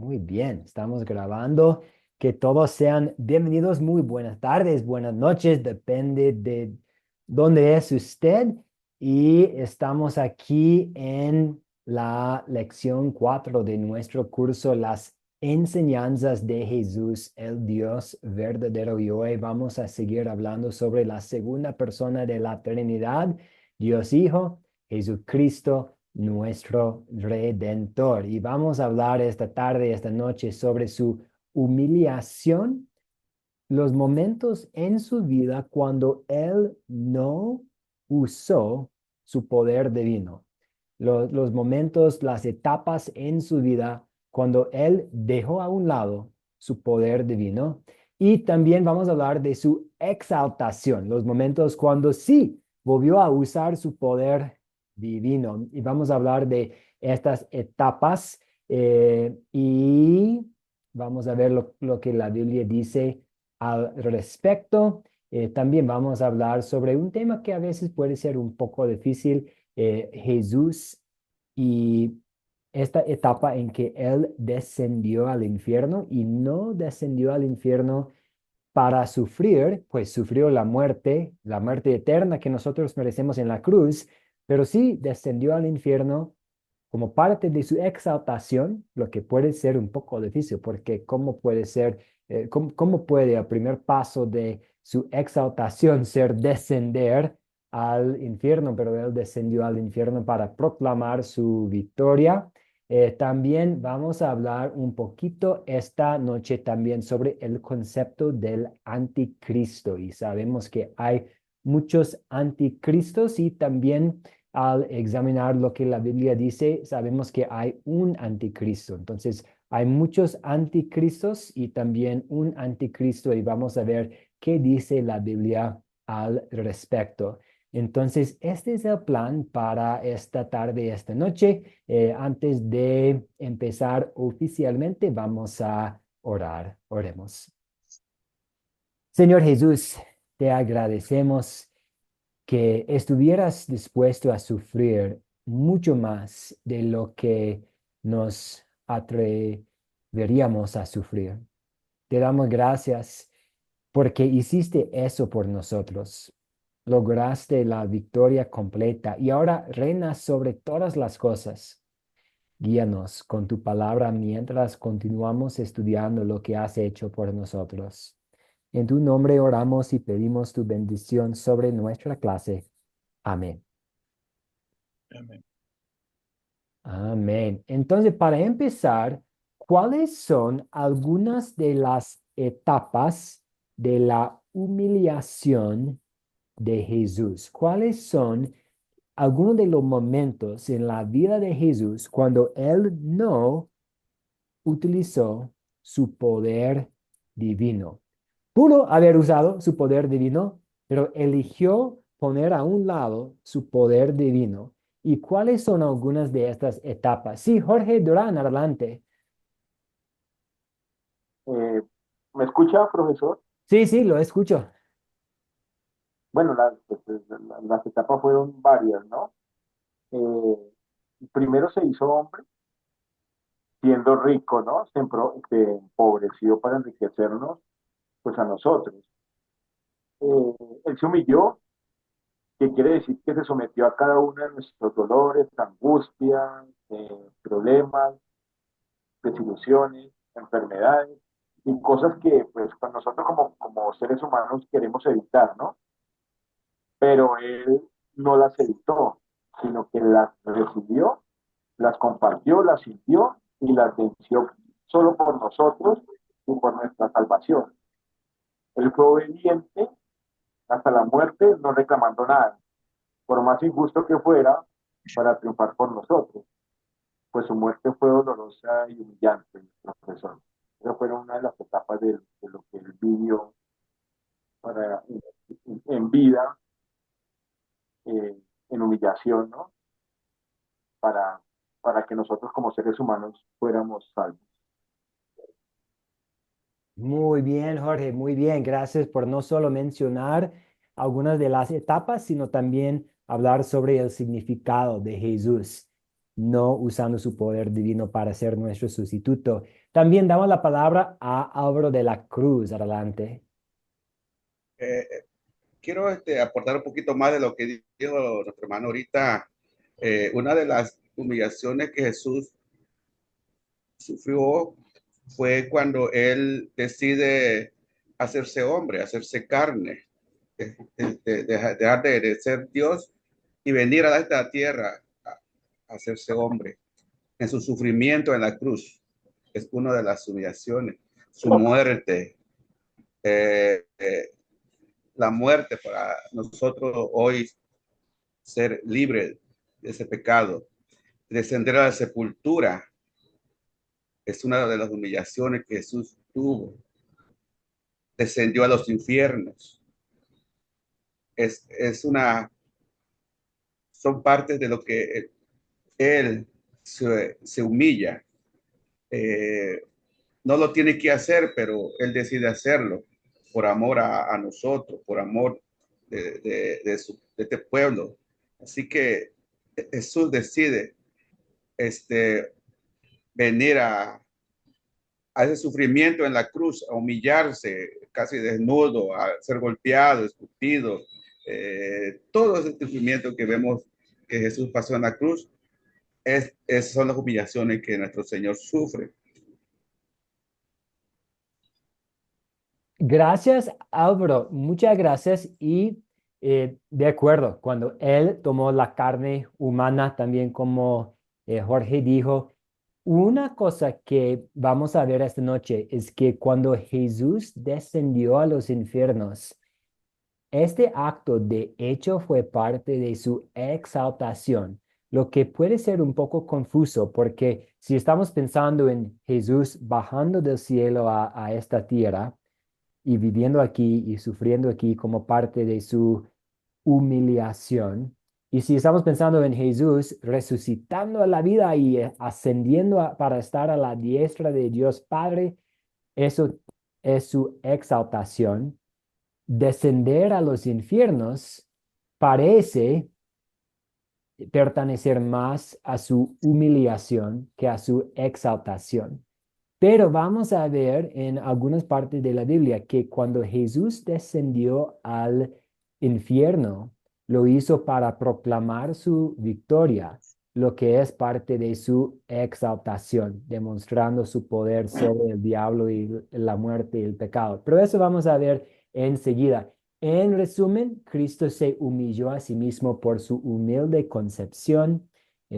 Muy bien, estamos grabando. Que todos sean bienvenidos. Muy buenas tardes, buenas noches, depende de dónde es usted. Y estamos aquí en la lección 4 de nuestro curso, Las enseñanzas de Jesús, el Dios verdadero. Y hoy vamos a seguir hablando sobre la segunda persona de la Trinidad, Dios Hijo, Jesucristo nuestro Redentor. Y vamos a hablar esta tarde, esta noche, sobre su humillación, los momentos en su vida cuando Él no usó su poder divino. Los momentos, las etapas en su vida cuando Él dejó a un lado su poder divino. Y también vamos a hablar de su exaltación, los momentos cuando sí volvió a usar su poder divino. Y vamos a hablar de estas etapas y vamos a ver lo que la Biblia dice al respecto. También vamos a hablar sobre un tema que a veces puede ser un poco difícil, Jesús y esta etapa en que Él descendió al infierno y no descendió al infierno para sufrir, pues sufrió la muerte eterna que nosotros merecemos en la cruz, pero sí descendió al infierno como parte de su exaltación, lo que puede ser un poco difícil, porque ¿cómo puede ser, cómo puede el primer paso de su exaltación ser descender al infierno? Pero él descendió al infierno para proclamar su victoria. También vamos a hablar un poquito esta noche también sobre el concepto del anticristo, y sabemos que hay muchos anticristos, y también al examinar lo que la Biblia dice, sabemos que hay un anticristo. Entonces, hay muchos anticristos y también un anticristo, y vamos a ver qué dice la Biblia al respecto. Entonces, este es el plan para esta tarde y esta noche. Antes de empezar oficialmente, vamos a orar. Oremos. Señor Jesús, te agradecemos que estuvieras dispuesto a sufrir mucho más de lo que nos atreveríamos a sufrir. Te damos gracias porque hiciste eso por nosotros. Lograste la victoria completa y ahora reinas sobre todas las cosas. Guíanos con tu palabra mientras continuamos estudiando lo que has hecho por nosotros. En tu nombre oramos y pedimos tu bendición sobre nuestra clase. Amén. Amén. Amén. Entonces, para empezar, ¿cuáles son algunas de las etapas de la humillación de Jesús? ¿Cuáles son algunos de los momentos en la vida de Jesús cuando Él no utilizó su poder divino? Pudo haber usado su poder divino, pero eligió poner a un lado su poder divino. ¿Y cuáles son algunas de estas etapas? Sí, Jorge Durán, adelante. Eh, ¿Me escucha, profesor? Sí, sí, lo escucho. Bueno, las etapas fueron varias, ¿no? Primero se hizo hombre, siendo rico, ¿no? Se empobreció para enriquecernos, pues a nosotros. Él se humilló, que quiere decir que se sometió a cada uno de nuestros dolores, angustias, problemas, desilusiones, enfermedades y cosas que, pues, con nosotros como seres humanos queremos evitar, ¿no? Pero él no las evitó, sino que las recibió, las compartió, las sintió y las venció solo por nosotros y por nuestra salvación. Él fue obediente hasta la muerte, no reclamando nada, por más injusto que fuera, para triunfar por nosotros, pues su muerte fue dolorosa y humillante, profesor. Esa fue una de las etapas de lo que él vivió para, en vida, eh, en humillación, ¿no? para, para que nosotros como seres humanos fuéramos salvos. Muy bien, Jorge, muy bien. Gracias por no solo mencionar algunas de las etapas, sino también hablar sobre el significado de Jesús. no usando su poder divino para ser nuestro sustituto. También damos la palabra a Álvaro de la Cruz. Adelante. Eh, quiero aportar un poquito más de lo que dijo nuestro hermano ahorita. Una de las humillaciones que Jesús sufrió fue cuando él decide hacerse hombre, hacerse carne, dejar de ser Dios y venir a esta tierra a hacerse hombre. En su sufrimiento en la cruz es una de las humillaciones, su muerte, eh, eh, la muerte para nosotros hoy ser libres de ese pecado, descender a la sepultura, es una de las humillaciones que Jesús tuvo. Descendió a los infiernos. Es una, son partes de lo que él se humilla. Eh, no lo tiene que hacer, pero él decide hacerlo por amor a nosotros, por amor de este pueblo. Así que Jesús decide venir a ese sufrimiento en la cruz, a humillarse casi desnudo, a ser golpeado, escupido, todo ese sufrimiento que vemos que Jesús pasó en la cruz, esas son las humillaciones que nuestro Señor sufre. Gracias, Álvaro. Muchas gracias. Y de acuerdo, cuando Él tomó la carne humana, también como Jorge dijo, una cosa que vamos a ver esta noche es que cuando Jesús descendió a los infiernos, este acto de hecho fue parte de su exaltación, lo que puede ser un poco confuso porque si estamos pensando en Jesús bajando del cielo a esta tierra, y viviendo aquí y sufriendo aquí como parte de su humillación. Y si estamos pensando en Jesús resucitando a la vida y ascendiendo para estar a la diestra de Dios Padre, eso es su exaltación. Descender a los infiernos parece pertenecer más a su humillación que a su exaltación. Pero vamos a ver en algunas partes de la Biblia que cuando Jesús descendió al infierno, lo hizo para proclamar su victoria, lo que es parte de su exaltación, demostrando su poder sobre el diablo y la muerte y el pecado. Pero eso vamos a ver enseguida. En resumen, Cristo se humilló a sí mismo por su humilde concepción,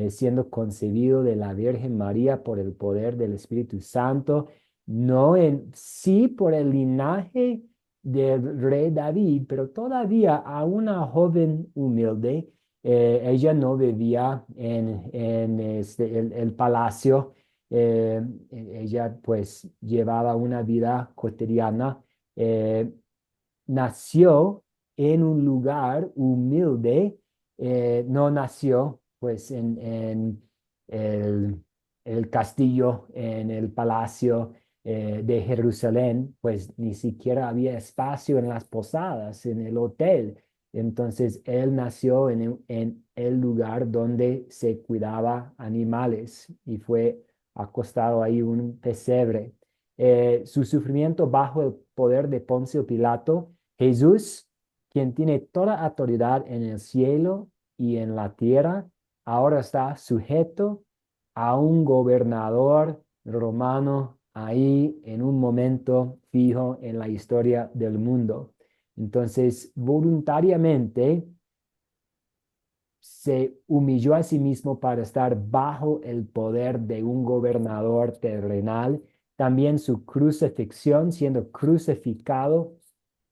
siendo concebido de la Virgen María por el poder del Espíritu Santo, no en sí por el linaje del rey David, pero todavía a una joven humilde. Ella no vivía en el palacio. Ella pues llevaba una vida cotidiana. eh, Nació en un lugar humilde. No nació pues en el, el castillo, en el palacio de Jerusalén, pues ni siquiera había espacio en las posadas, en el hotel. Entonces él nació en el lugar donde se cuidaba animales y fue acostado ahí un pesebre. Su sufrimiento bajo el poder de Poncio Pilato, Jesús, quien tiene toda autoridad en el cielo y en la tierra, ahora está sujeto a un gobernador romano ahí en un momento fijo en la historia del mundo. Entonces, voluntariamente se humilló a sí mismo para estar bajo el poder de un gobernador terrenal. También su crucifixión, siendo crucificado,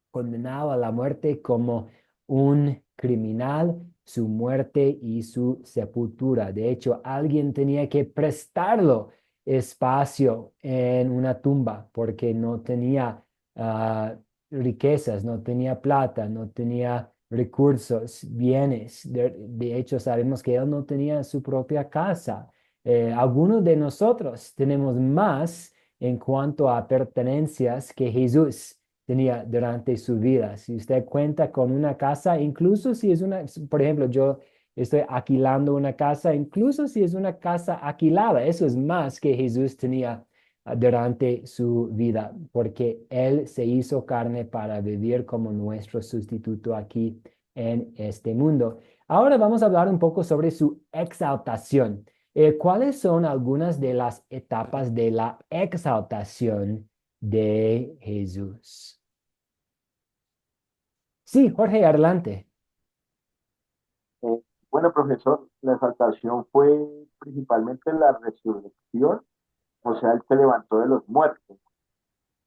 condenado a la muerte como un criminal, su muerte y su sepultura. De hecho, alguien tenía que prestarlo espacio en una tumba porque no tenía riquezas, no tenía plata, no tenía recursos, bienes. De hecho, sabemos que él no tenía su propia casa. Algunos de nosotros tenemos más en cuanto a pertenencias que Jesús tenía durante su vida. Si usted cuenta con una casa, incluso si es una, por ejemplo, yo estoy alquilando una casa, incluso si es una casa alquilada, eso es más que Jesús tenía durante su vida, porque Él se hizo carne para vivir como nuestro sustituto aquí en este mundo. Ahora vamos a hablar un poco sobre su exaltación. ¿Cuáles son algunas de las etapas de la exaltación de Jesús? Sí, Jorge, adelante. Eh, bueno, profesor, la exaltación fue principalmente la resurrección, o sea, él se levantó de los muertos,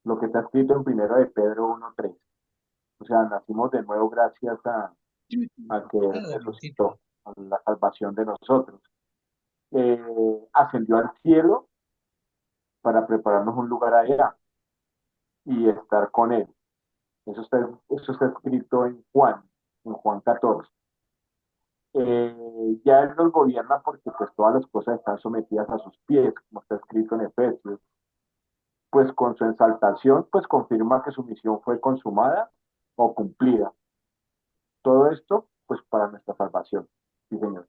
lo que está escrito en primero de Pedro 1:3. O sea, nacimos de nuevo gracias a que Él resucitó, a la salvación de nosotros. Ascendió al cielo para prepararnos un lugar allá y estar con Él. Eso está escrito en Juan 14. Ya Él nos gobierna porque pues todas las cosas están sometidas a sus pies, como está escrito en Efesios. Pues con su exaltación, pues confirma que su misión fue consumada o cumplida. Todo esto, pues para nuestra salvación. Sí, Señor.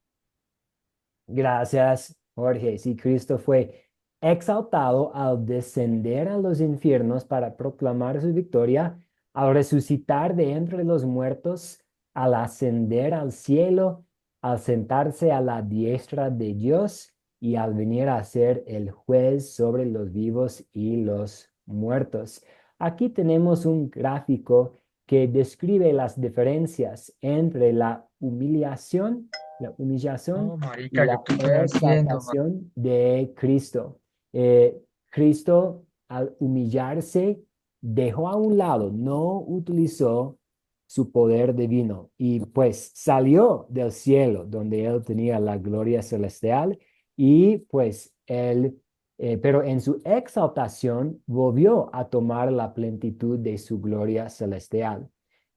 Gracias, Jorge. Sí, Cristo fue exaltado al descender a los infiernos para proclamar su victoria, al resucitar de entre los muertos, al ascender al cielo, al sentarse a la diestra de Dios y al venir a ser el juez sobre los vivos y los muertos. Aquí tenemos un gráfico que describe las diferencias entre la humillación No, y marica, yo la qué estoy haciendo, exaltación de Cristo. Cristo, al humillarse, dejó a un lado, no utilizó su poder divino y pues salió del cielo donde él tenía la gloria celestial y pues pero en su exaltación volvió a tomar la plenitud de su gloria celestial.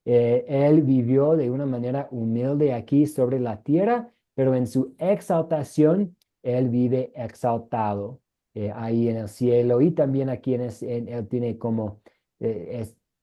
Él vivió de una manera humilde aquí sobre la tierra, pero en su exaltación, Él vive exaltado ahí en el cielo y también aquí Él tiene como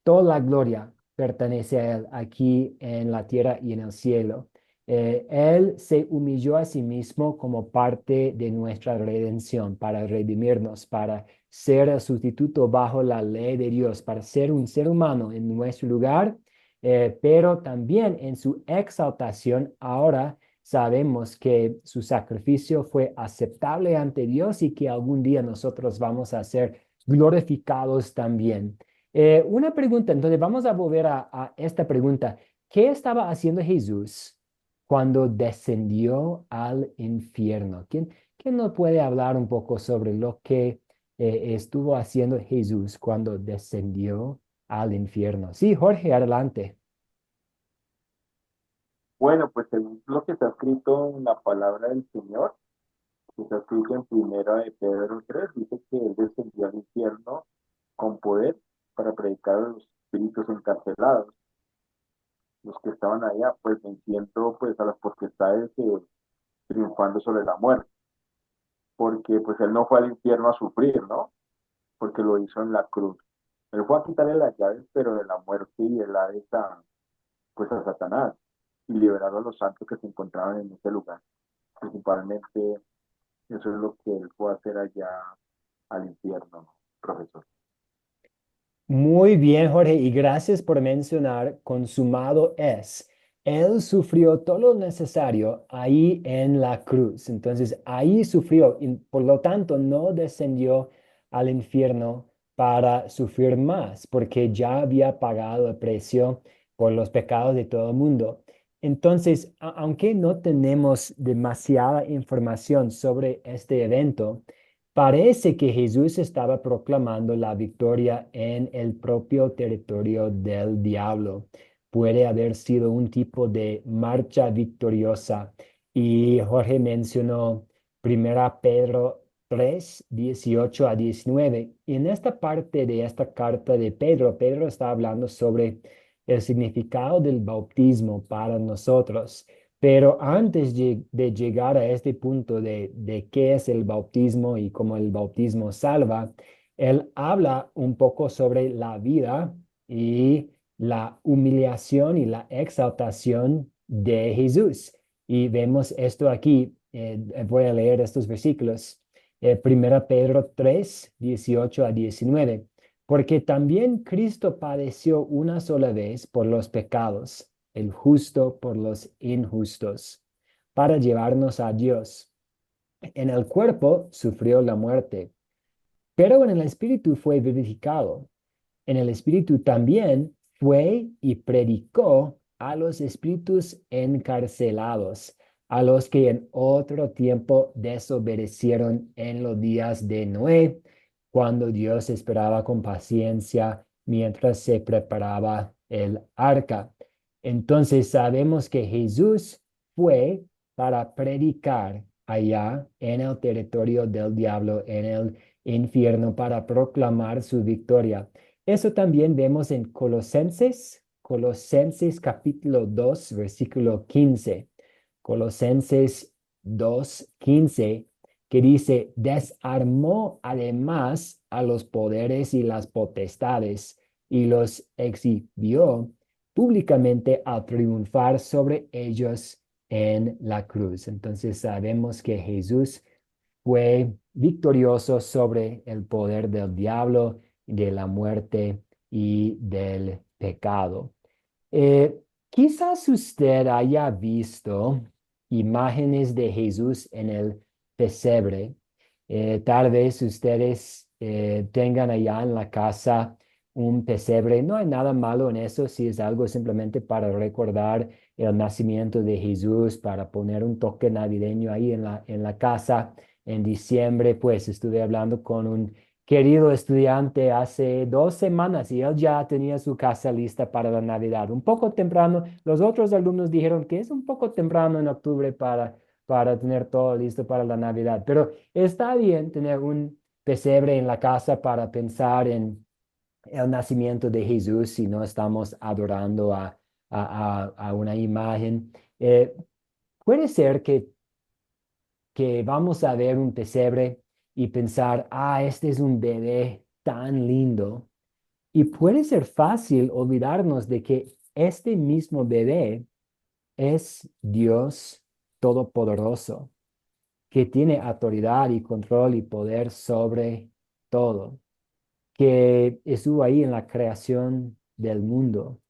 toda la gloria pertenece a Él aquí en la tierra y en el cielo. Él se humilló a sí mismo como parte de nuestra redención, para redimirnos, para ser el sustituto bajo la ley de Dios, para ser un ser humano en nuestro lugar, pero también en su exaltación ahora sabemos que su sacrificio fue aceptable ante Dios y que algún día nosotros vamos a ser glorificados también. Una pregunta, entonces vamos a volver a esta pregunta. ¿Qué estaba haciendo Jesús cuando descendió al infierno? ¿Quién nos puede hablar un poco sobre lo que estuvo haciendo Jesús cuando descendió al infierno? Sí, Jorge, adelante. Bueno, pues según lo que está escrito en la palabra del Señor, que está escrito en primera de Pedro 3, dice que Él descendió al infierno con poder para predicar a los espíritus encarcelados, los que estaban allá, pues venciendo pues a las potestades, triunfando sobre la muerte, porque pues Él no fue al infierno a sufrir, ¿no? Porque lo hizo en la cruz. Él fue a quitarle las llaves, pero de la muerte y el Hades pues a Satanás, y liberar a los santos que se encontraban en ese lugar. Principalmente eso es lo que él fue a hacer allá al infierno, profesor. Muy bien, Jorge, y gracias por mencionar, consumado es. Él sufrió todo lo necesario ahí en la cruz. Entonces, ahí sufrió y por lo tanto no descendió al infierno para sufrir más, porque ya había pagado el precio por los pecados de todo el mundo. Entonces, aunque no tenemos demasiada información sobre este evento, parece que Jesús estaba proclamando la victoria en el propio territorio del diablo. Puede haber sido un tipo de marcha victoriosa. Y Jorge mencionó 1 Pedro 3, 18 a 19. Y en esta parte de esta carta de Pedro, Pedro está hablando sobre el significado del bautismo para nosotros. Pero antes de llegar a este punto de qué es el bautismo y cómo el bautismo salva, él habla un poco sobre la vida y la humillación y la exaltación de Jesús. Y vemos esto aquí. Voy a leer estos versículos. 1 Pedro 3, 18 a 19. Porque también Cristo padeció una sola vez por los pecados, el justo por los injustos, para llevarnos a Dios. En el cuerpo sufrió la muerte, pero en el espíritu fue vivificado. En el espíritu también fue y predicó a los espíritus encarcelados, a los que en otro tiempo desobedecieron en los días de Noé, cuando Dios esperaba con paciencia mientras se preparaba el arca. Entonces sabemos que Jesús fue para predicar allá en el territorio del diablo, en el infierno, para proclamar su victoria. Eso también vemos en Colosenses capítulo 2, versículo 15. Colosenses 2:15, que dice, desarmó además a los poderes y las potestades y los exhibió públicamente a triunfar sobre ellos en la cruz. Entonces sabemos que Jesús fue victorioso sobre el poder del diablo, de la muerte y del pecado. Quizás usted haya visto imágenes de Jesús en el pesebre. Tal vez ustedes tengan allá en la casa un pesebre. No hay nada malo en eso si es algo simplemente para recordar el nacimiento de Jesús, para poner un toque navideño ahí en la casa. En diciembre, pues estuve hablando con un querido estudiante hace 2 semanas y él ya tenía su casa lista para la Navidad. Un poco temprano, los otros alumnos dijeron que es un poco temprano en octubre para tener todo listo para la Navidad, pero está bien tener un pesebre en la casa para pensar en el nacimiento de Jesús si no estamos adorando a una imagen. Puede ser que vamos a ver un pesebre y pensar, este es un bebé tan lindo. Y puede ser fácil olvidarnos de que este mismo bebé es Dios Todopoderoso, que tiene autoridad y control y poder sobre todo, que estuvo ahí en la creación del mundo.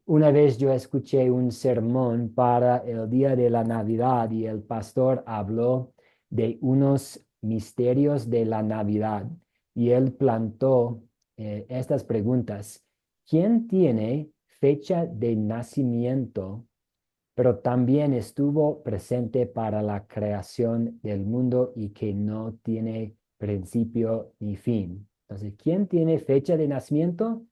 Una vez yo escuché un sermón para el día de la Navidad y el pastor habló de unos misterios de la Navidad y él plantó estas preguntas. ¿Quién tiene fecha de nacimiento, pero también estuvo presente para la creación del mundo y que no tiene principio ni fin? Entonces, ¿quién tiene fecha de nacimiento,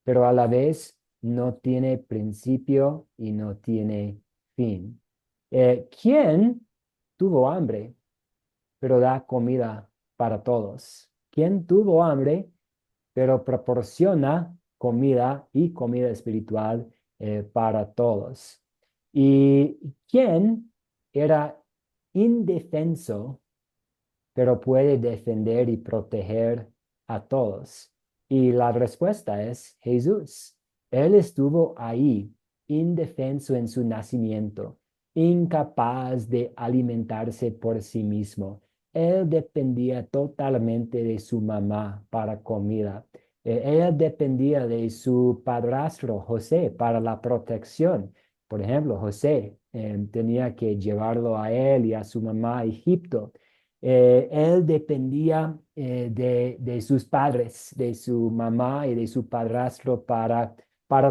pero a la vez no tiene principio y no tiene fin? ¿Quién tuvo hambre, pero da comida para todos? ¿Quién tuvo hambre, pero proporciona comida y comida espiritual para todos? ¿Y quién era indefenso, pero puede defender y proteger a todos? Y la respuesta es Jesús. Él estuvo ahí, indefenso en su nacimiento, incapaz de alimentarse por sí mismo. Él dependía totalmente de su mamá para comida. Él dependía de su padrastro José para la protección. Por ejemplo, José tenía que llevarlo a él y a su mamá a Egipto. Él dependía de sus padres, de su mamá y de su padrastro para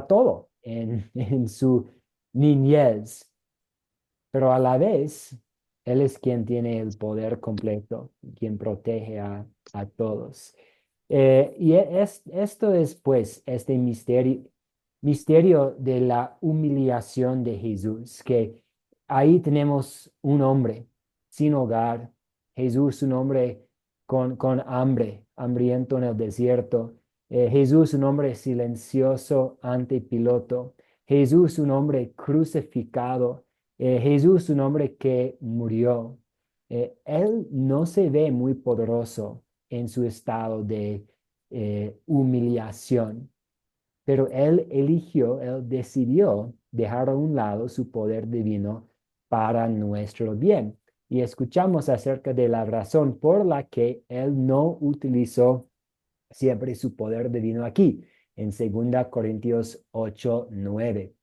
todo en su niñez, pero a la vez, Él es quien tiene el poder completo, quien protege a todos. Esto es pues este misterio de la humillación de Jesús, que ahí tenemos un hombre sin hogar, Jesús, un hombre con hambre, hambriento en el desierto, Jesús, un hombre silencioso ante Pilato, Jesús, un hombre crucificado, Jesús, un hombre que murió. Él no se ve muy poderoso en su estado de humillación. pero él decidió dejar a un lado su poder divino para nuestro bien. Y escuchamos acerca de la razón por la que él no utilizó siempre su poder divino aquí, en 2 Corintios 8:9.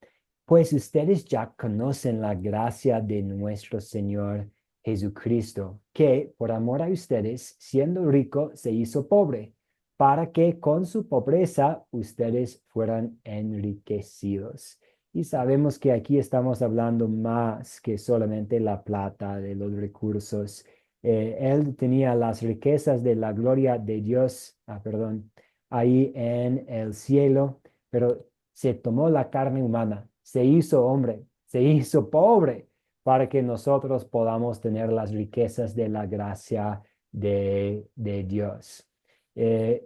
Pues ustedes ya conocen la gracia de nuestro Señor Jesucristo, que por amor a ustedes, siendo rico, se hizo pobre, para que con su pobreza ustedes fueran enriquecidos. Y sabemos que aquí estamos hablando más que solamente la plata, de los recursos. Él tenía las riquezas de la gloria de Dios, ahí en el cielo, pero se tomó la carne humana, se hizo hombre, se hizo pobre para que nosotros podamos tener las riquezas de la gracia de Dios. Eh,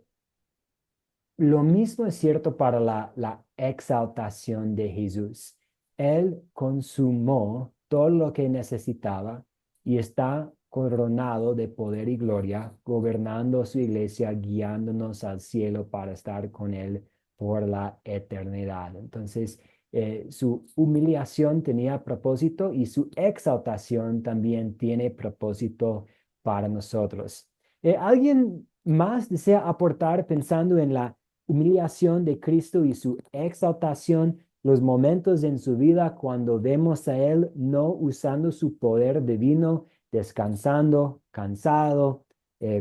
lo mismo es cierto para la exaltación de Jesús. Él consumó todo lo que necesitaba y está coronado de poder y gloria, gobernando su iglesia, guiándonos al cielo para estar con Él por la eternidad. Entonces, su humillación tenía propósito y su exaltación también tiene propósito para nosotros. ¿Alguien más desea aportar pensando en la humillación de Cristo y su exaltación, los momentos en su vida cuando vemos a Él no usando su poder divino, descansando, cansado,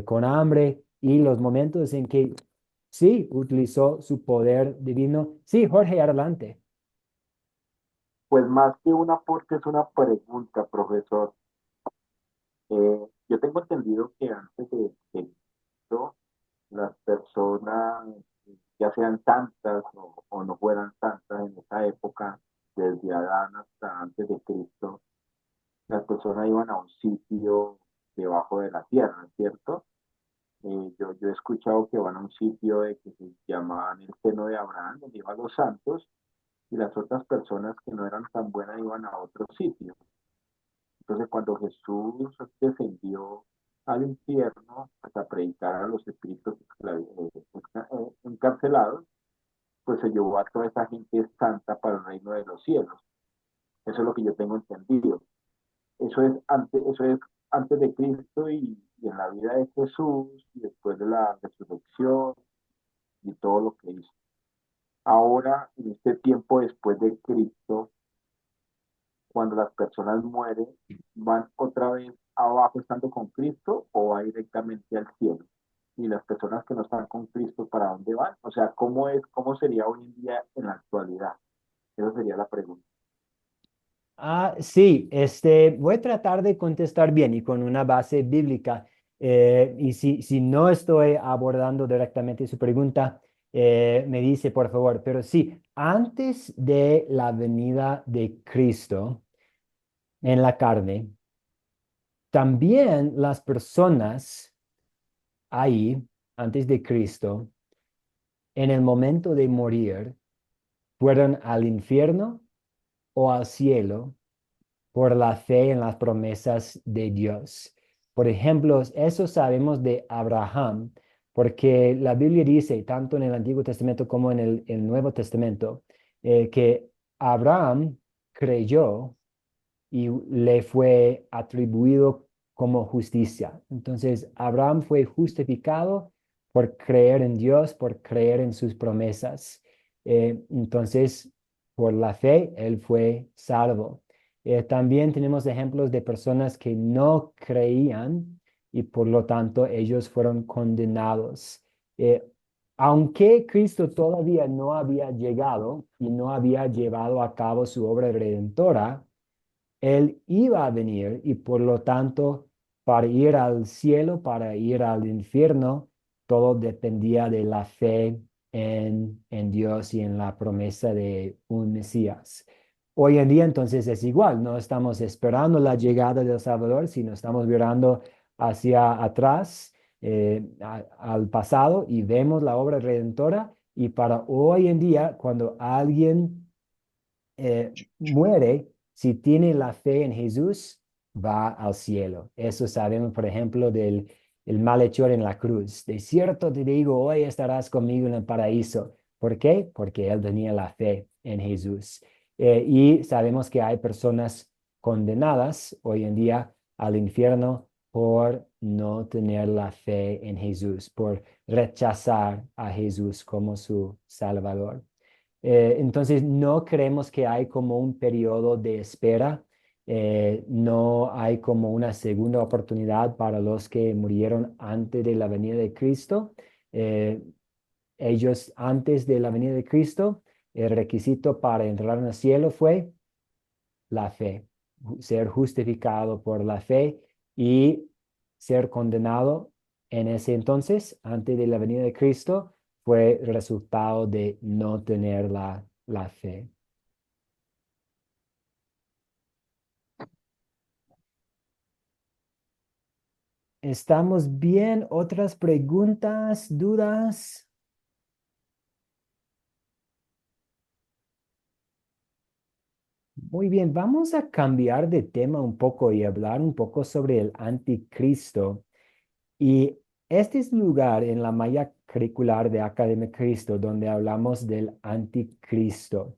con hambre, y los momentos en que sí utilizó su poder divino? Sí, Jorge, adelante. Pues más que un aporte es una pregunta, profesor. Yo tengo entendido que antes de Cristo, las personas, ya sean santas o no fueran santas en esa época, desde Adán hasta antes de Cristo, las personas iban a un sitio debajo de la tierra, ¿cierto? Yo he escuchado que van a un sitio que se llamaban el seno de Abraham, donde iban los santos, y las otras personas que no eran tan buenas iban a otro sitio. Entonces, cuando Jesús descendió al infierno hasta predicar a los espíritus encarcelados, pues se llevó a toda esa gente santa para el reino de los cielos. Eso es lo que yo tengo entendido. Eso es antes de Cristo y en la vida de Jesús y después de la resurrección y todo lo que hizo. Ahora, en este tiempo después de Cristo, cuando las personas mueren, van otra vez abajo estando con Cristo o va directamente al cielo. Y las personas que no están con Cristo, ¿para dónde van? O sea, cómo sería hoy en día en la actualidad? Esa sería la pregunta. Sí, voy a tratar de contestar bien y con una base bíblica. Y si no estoy abordando directamente su pregunta, me dice por favor. Pero sí, antes de la venida de Cristo en la carne, también las personas ahí, antes de Cristo, en el momento de morir, fueron al infierno o al cielo por la fe en las promesas de Dios. Por ejemplo, eso sabemos de Abraham, porque la Biblia dice, tanto en el Antiguo Testamento como en el Nuevo Testamento, que Abraham creyó y le fue atribuido como justicia. Entonces, Abraham fue justificado por creer en Dios, por creer en sus promesas. Entonces, por la fe, él fue salvo. También tenemos ejemplos de personas que no creían y por lo tanto ellos fueron condenados. Eh, Aunque Cristo todavía no había llegado y no había llevado a cabo su obra redentora, él iba a venir y por lo tanto, para ir al cielo, para ir al infierno, todo dependía de la fe en Dios y en la promesa de un Mesías. Hoy en día entonces es igual, no estamos esperando la llegada del Salvador, sino estamos mirando hacia atrás, al pasado, y vemos la obra redentora. Y para hoy en día, cuando alguien muere, si tiene la fe en Jesús, va al cielo. Eso sabemos, por ejemplo, del el malhechor en la cruz. De cierto te digo, hoy estarás conmigo en el paraíso. ¿Por qué? Porque él tenía la fe en Jesús. Y sabemos que hay personas condenadas hoy en día al infierno por no tener la fe en Jesús, por rechazar a Jesús como su Salvador. Entonces, no creemos que hay como un periodo de espera, no hay como una segunda oportunidad para los que murieron antes de la venida de Cristo. Eh, Ellos antes de la venida de Cristo, el requisito para entrar en el cielo fue la fe, ser justificado por la fe y ser condenado en ese entonces, antes de la venida de Cristo, fue resultado de no tener la fe. ¿Estamos bien? ¿Otras preguntas, dudas? Muy bien, vamos a cambiar de tema un poco y hablar un poco sobre el anticristo. Y este es el lugar en la malla curricular de Academia Cristo donde hablamos del anticristo.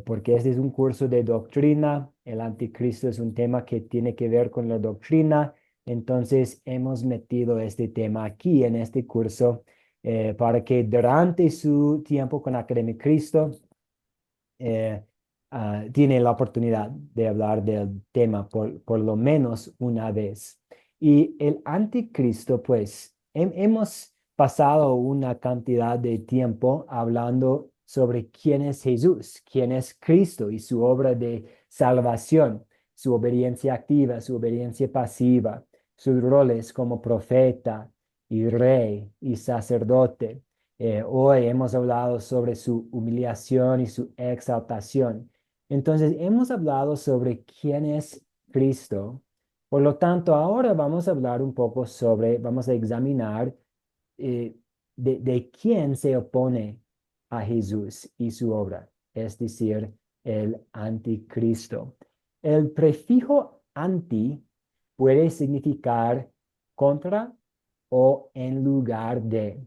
Porque este es un curso de doctrina, el anticristo es un tema que tiene que ver con la doctrina, entonces hemos metido este tema aquí en este curso para que durante su tiempo con Academia Cristo eh, tiene la oportunidad de hablar del tema por lo menos una vez. Y el anticristo, pues, hemos pasado una cantidad de tiempo hablando sobre quién es Jesús, quién es Cristo y su obra de salvación, su obediencia activa, su obediencia pasiva, sus roles como profeta y rey y sacerdote. Hoy hemos hablado sobre su humillación y su exaltación. Entonces, hemos hablado sobre quién es Cristo. Por lo tanto, ahora vamos a hablar un poco sobre, vamos a examinar eh, de quién se opone a Jesús y su obra, es decir, el anticristo. El prefijo anti puede significar contra o en lugar de.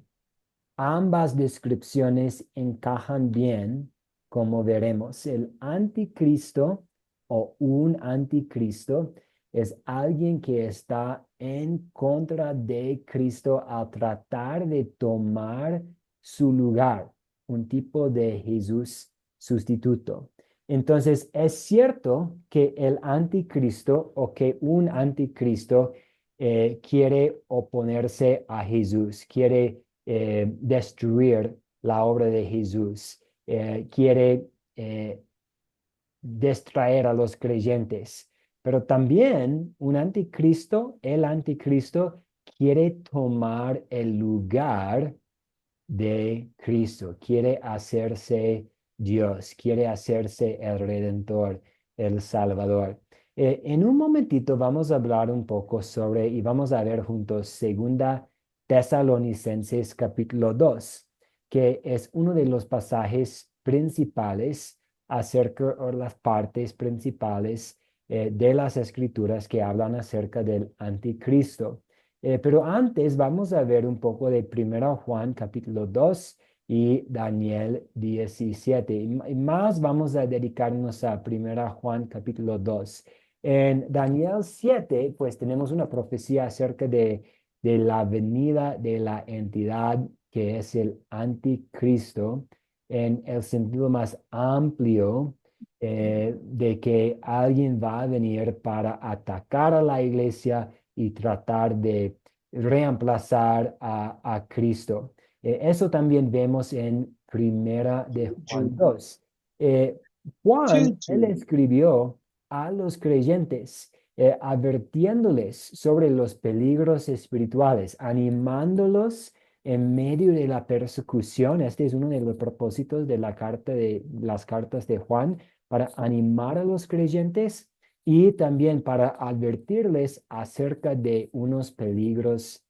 Ambas descripciones encajan bien, como veremos. El anticristo o un anticristo es alguien que está en contra de Cristo al tratar de tomar su lugar, un tipo de Jesús sustituto. Entonces, es cierto que el anticristo o que un anticristo quiere oponerse a Jesús, quiere destruir la obra de Jesús, quiere distraer a los creyentes. Pero también un anticristo, el anticristo, quiere tomar el lugar de Cristo, quiere hacerse Dios, quiere hacerse el Redentor, el Salvador. En un momentito vamos a hablar un poco sobre y vamos a ver juntos Segunda Tesalonicenses capítulo 2, que es uno de los pasajes principales acerca o las partes principales de las escrituras que hablan acerca del anticristo. Pero antes vamos a ver un poco de 1 Juan capítulo 2 y Daniel 17. Y más vamos a dedicarnos a 1 Juan capítulo 2. En Daniel 7, pues tenemos una profecía acerca de la venida de la entidad que es el anticristo en el sentido más amplio de que alguien va a venir para atacar a la iglesia y tratar de reemplazar a Cristo. Eso también vemos en Primera de Juan 2. Juan, él escribió a los creyentes, advirtiéndoles sobre los peligros espirituales, animándolos en medio de la persecución. Este es uno de los propósitos de las cartas de Juan, para animar a los creyentes y también para advertirles acerca de unos peligros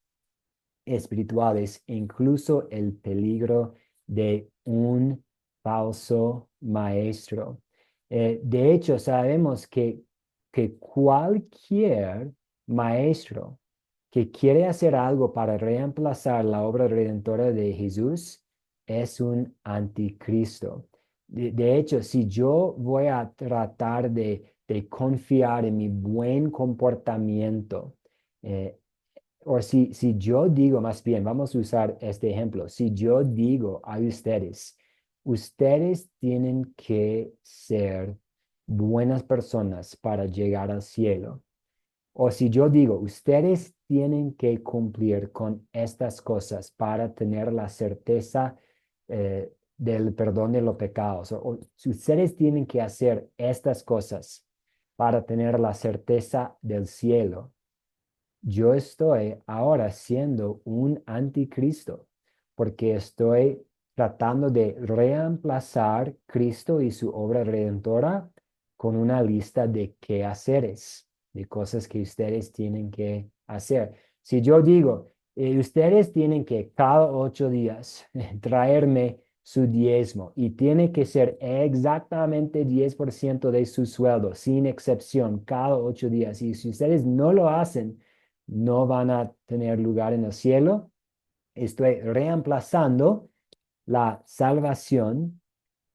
espirituales, incluso el peligro de un falso maestro. De hecho, sabemos que cualquier maestro que quiere hacer algo para reemplazar la obra redentora de Jesús, es un anticristo. De hecho, si yo voy a tratar de confiar en mi buen comportamiento, eh, o si yo digo, más bien, vamos a usar este ejemplo, si yo digo a ustedes, ustedes tienen que ser buenas personas para llegar al cielo. O si yo digo, ustedes tienen que cumplir con estas cosas para tener la certeza del perdón de los pecados. O si ustedes tienen que hacer estas cosas para tener la certeza del cielo, yo estoy ahora siendo un anticristo, porque estoy tratando de reemplazar Cristo y su obra redentora con una lista de quehaceres, de cosas que ustedes tienen que hacer. Si yo digo, ustedes tienen que cada 8 días traerme su diezmo y tiene que ser exactamente 10% de su sueldo, sin excepción, cada 8 días. Y si ustedes no lo hacen, no van a tener lugar en el cielo. Estoy reemplazando la salvación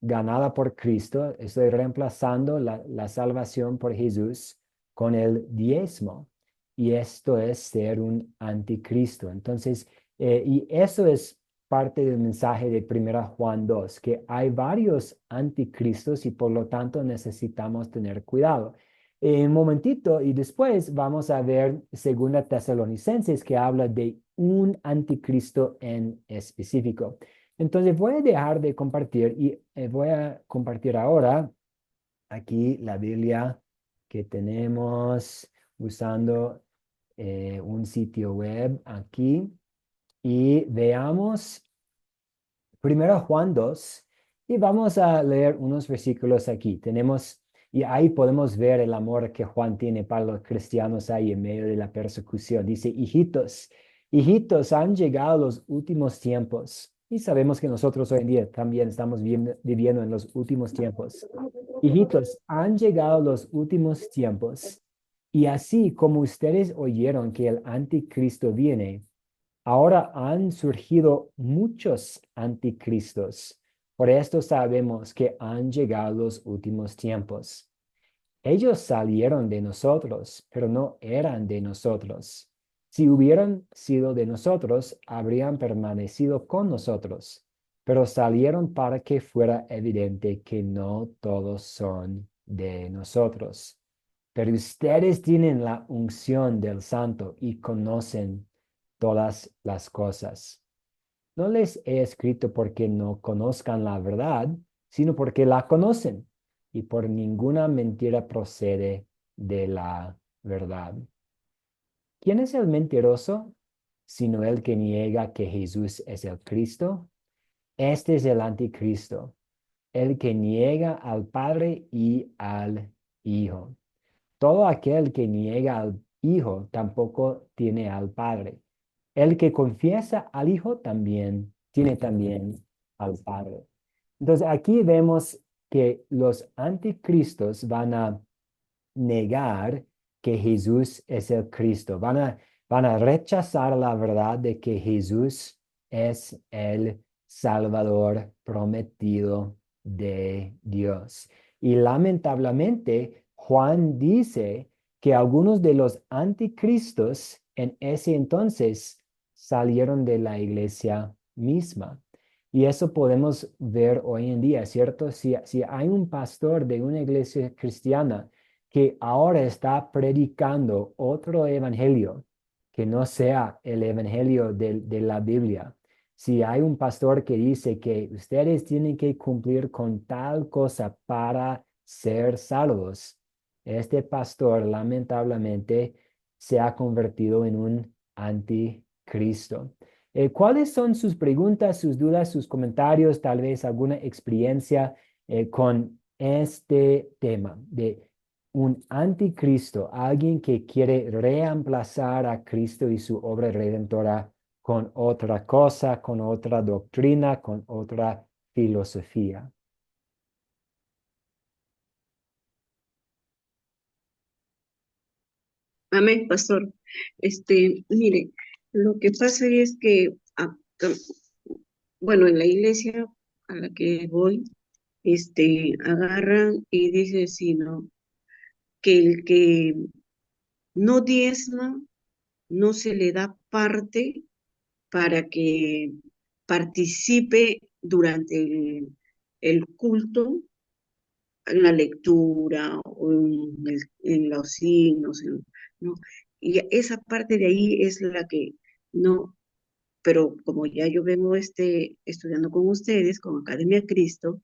ganada por Cristo, estoy reemplazando la salvación por Jesús con el diezmo. Y esto es ser un anticristo. Entonces, y eso es parte del mensaje de 1 Juan 2, que hay varios anticristos y por lo tanto necesitamos tener cuidado. Un momentito y después vamos a ver 2 Tesalonicenses que habla de un anticristo en específico. Entonces voy a dejar de compartir y voy a compartir ahora aquí la Biblia que tenemos usando un sitio web aquí y veamos 1 Juan 2 y vamos a leer unos versículos aquí. Tenemos, y ahí podemos ver el amor que Juan tiene para los cristianos ahí en medio de la persecución. Dice, hijitos, hijitos, han llegado los últimos tiempos. Y sabemos que nosotros hoy en día también estamos viviendo en los últimos tiempos. Hijitos, han llegado los últimos tiempos. Y así como ustedes oyeron que el anticristo viene, ahora han surgido muchos anticristos. Por esto sabemos que han llegado los últimos tiempos. Ellos salieron de nosotros, pero no eran de nosotros. Si hubieran sido de nosotros, habrían permanecido con nosotros, pero salieron para que fuera evidente que no todos son de nosotros. Pero ustedes tienen la unción del Santo y conocen todas las cosas. No les he escrito porque no conozcan la verdad, sino porque la conocen y por ninguna mentira procede de la verdad. ¿Quién es el mentiroso? Sino el que niega que Jesús es el Cristo. Este es el anticristo, el que niega al Padre y al Hijo. Todo aquel que niega al Hijo tampoco tiene al Padre. El que confiesa al Hijo también tiene también al Padre. Entonces aquí vemos que los anticristos van a negar que Jesús es el Cristo. Van a rechazar la verdad de que Jesús es el Salvador prometido de Dios. Y lamentablemente, Juan dice que algunos de los anticristos en ese entonces salieron de la iglesia misma. Y eso podemos ver hoy en día, ¿cierto? Si hay un pastor de una iglesia cristiana que ahora está predicando otro evangelio que no sea el evangelio de la Biblia. Si hay un pastor que dice que ustedes tienen que cumplir con tal cosa para ser salvos, este pastor lamentablemente se ha convertido en un anticristo. ¿Cuáles son sus preguntas, sus dudas, sus comentarios, tal vez alguna experiencia con este tema de un anticristo, alguien que quiere reemplazar a Cristo y su obra redentora con otra cosa, con otra doctrina, con otra filosofía? Amén, pastor. Mire, lo que pasa es que bueno, en la iglesia a la que voy, agarran y dicen, sí, ¿no? Que el que no diezma, no se le da parte para que participe durante el culto, en la lectura, o en los signos, ¿no? Y esa parte de ahí es la que no, pero como ya yo vengo estudiando con ustedes, con Academia Cristo,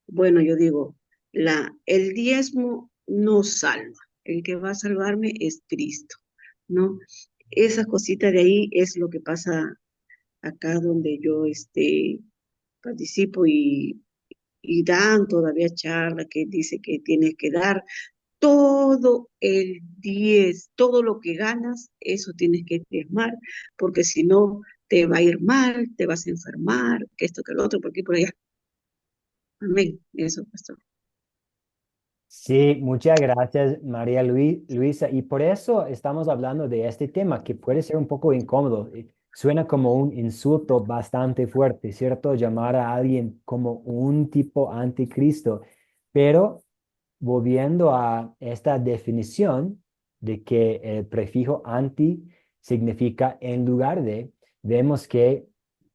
bueno, yo digo, el diezmo no salva, el que va a salvarme es Cristo, ¿no? Esa cosita de ahí es lo que pasa acá donde yo participo y dan todavía charla que dice que tienes que dar todo todo lo que ganas, eso tienes que diezmar, porque si no te va a ir mal, te vas a enfermar, que esto, que lo otro, por aquí, por allá. Amén. Eso, pastor. Sí, muchas gracias, María Luisa. Y por eso estamos hablando de este tema que puede ser un poco incómodo. Suena como un insulto bastante fuerte, ¿cierto? Llamar a alguien como un tipo anticristo. Pero volviendo a esta definición de que el prefijo anti significa en lugar de, vemos que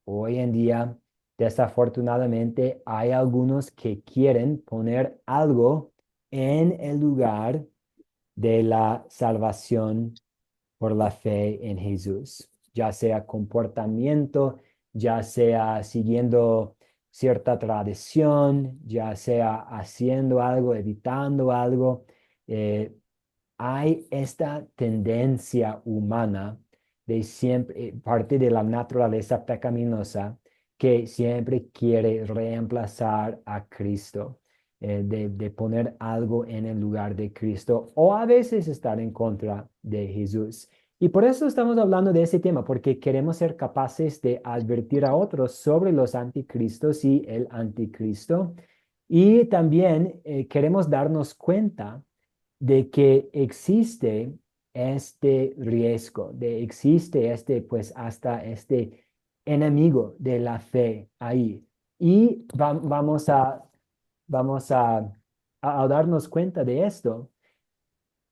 hoy en día, desafortunadamente, hay algunos que quieren poner algo en el lugar de la salvación por la fe en Jesús, ya sea comportamiento, ya sea siguiendo cierta tradición, ya sea haciendo algo, evitando algo. eh, Hay esta tendencia humana de siempre, parte de la naturaleza pecaminosa, que siempre quiere reemplazar a Cristo, de poner algo en el lugar de Cristo o a veces estar en contra de Jesús. Y por eso estamos hablando de ese tema, porque queremos ser capaces de advertir a otros sobre los anticristos y el anticristo. Y también queremos darnos cuenta de que existe este riesgo, de existe pues hasta este enemigo de la fe ahí. Y vamos a darnos cuenta de esto.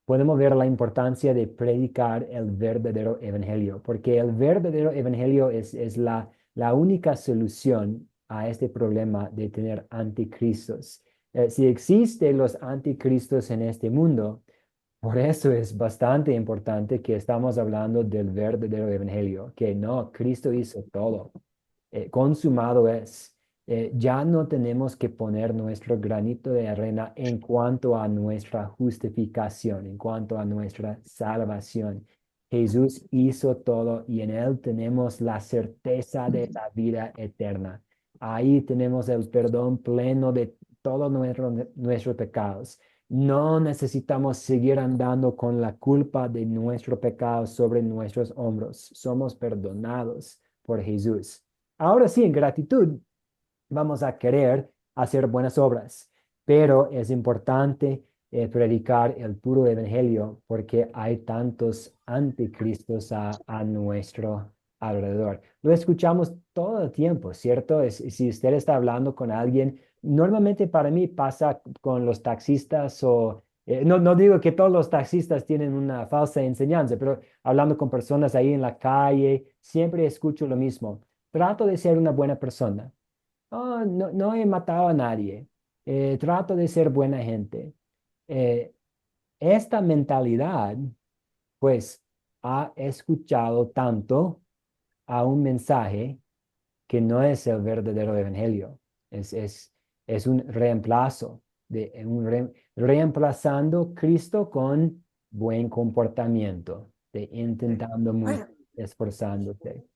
Podemos ver la importancia de predicar el verdadero evangelio, porque el verdadero evangelio es la única solución a este problema de tener anticristos. Si existen los anticristos en este mundo, por eso es bastante importante que estamos hablando del verdadero evangelio, que no, Cristo hizo todo. Consumado es. Ya no tenemos que poner nuestro granito de arena en cuanto a nuestra justificación, en cuanto a nuestra salvación. Jesús hizo todo y en Él tenemos la certeza de la vida eterna. Ahí tenemos el perdón pleno de todos nuestros pecados. No necesitamos seguir andando con la culpa de nuestro pecado sobre nuestros hombros. Somos perdonados por Jesús. Ahora sí, en gratitud vamos a querer hacer buenas obras, pero es importante predicar el puro evangelio porque hay tantos anticristos a nuestro alrededor. Lo escuchamos todo el tiempo, ¿cierto? Si usted está hablando con alguien, normalmente para mí pasa con los taxistas o... no digo que todos los taxistas tienen una falsa enseñanza, pero hablando con personas ahí en la calle, siempre escucho lo mismo. Trato de ser una buena persona. Oh, no he matado a nadie. Trato de ser buena gente. Eh, Esta mentalidad, pues, ha escuchado tanto a un mensaje que no es el verdadero evangelio. Es un reemplazo, reemplazando Cristo con buen comportamiento, de intentando mucho, esforzándote.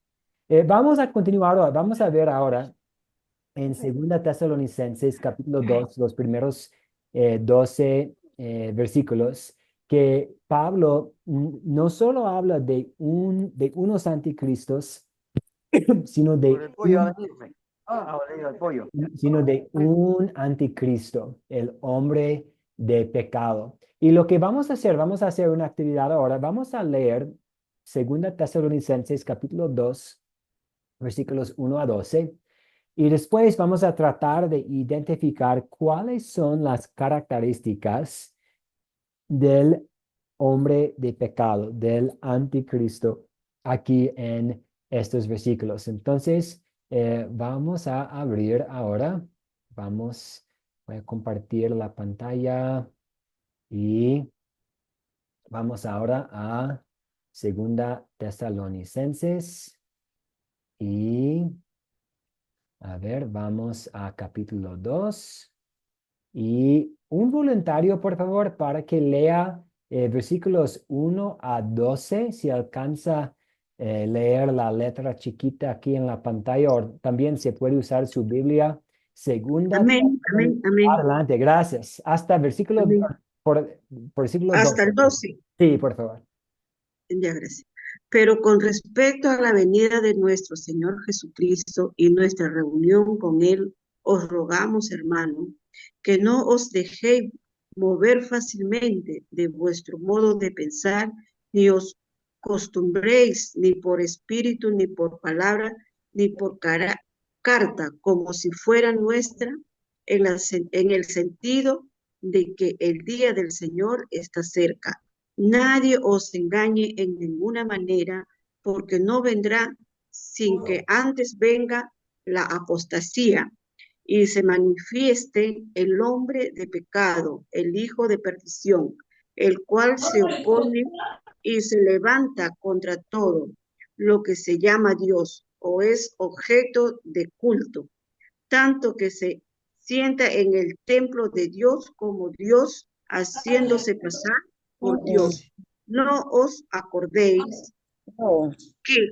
Vamos a continuar, vamos a ver ahora en Segunda Tesalonicenses, capítulo 2 los primeros 12 versículos, que Pablo no solo habla de unos anticristos, sino sino de un anticristo, el hombre de pecado. Y lo que vamos a hacer una actividad ahora, vamos a leer Segunda Tesalonicenses, capítulo 2 versículos 1 a 12. Y después vamos a tratar de identificar cuáles son las características del hombre de pecado, del anticristo, aquí en estos versículos. Entonces, vamos a abrir ahora. Voy a compartir la pantalla y vamos ahora a Segunda Tesalonicenses y a ver, vamos a capítulo 2 y un voluntario, por favor, para que lea versículos 1 a 12, si alcanza leer la letra chiquita aquí en la pantalla, o también se puede usar su Biblia. Segunda, Amén, amén, amén, adelante, gracias. Hasta versículo, amén. por versículo Hasta 12. el 12. Sí, por favor. Ya, gracias. Pero con respecto a la venida de nuestro Señor Jesucristo y nuestra reunión con Él, os rogamos, hermano, que no os dejéis mover fácilmente de vuestro modo de pensar, ni os costumbréis ni por espíritu, ni por palabra, ni por carta, como si fuera nuestra, en el sentido de que el día del Señor está cerca. Nadie os engañe en ninguna manera, porque no vendrá sin que antes venga la apostasía y se manifieste el hombre de pecado, el hijo de perdición, el cual se opone y se levanta contra todo lo que se llama Dios o es objeto de culto, tanto que se sienta en el templo de Dios como Dios, haciéndose pasar por Dios. No os acordéis que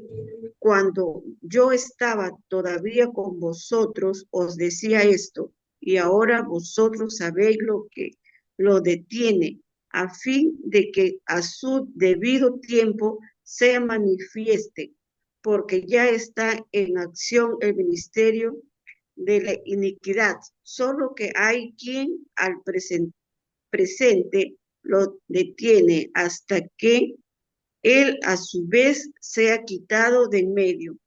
cuando yo estaba todavía con vosotros os decía esto, y ahora vosotros sabéis lo que lo detiene, a fin de que a su debido tiempo se manifieste, porque ya está en acción el ministerio de la iniquidad, solo que hay quien al presente lo detiene hasta que él a su vez sea quitado de en medio.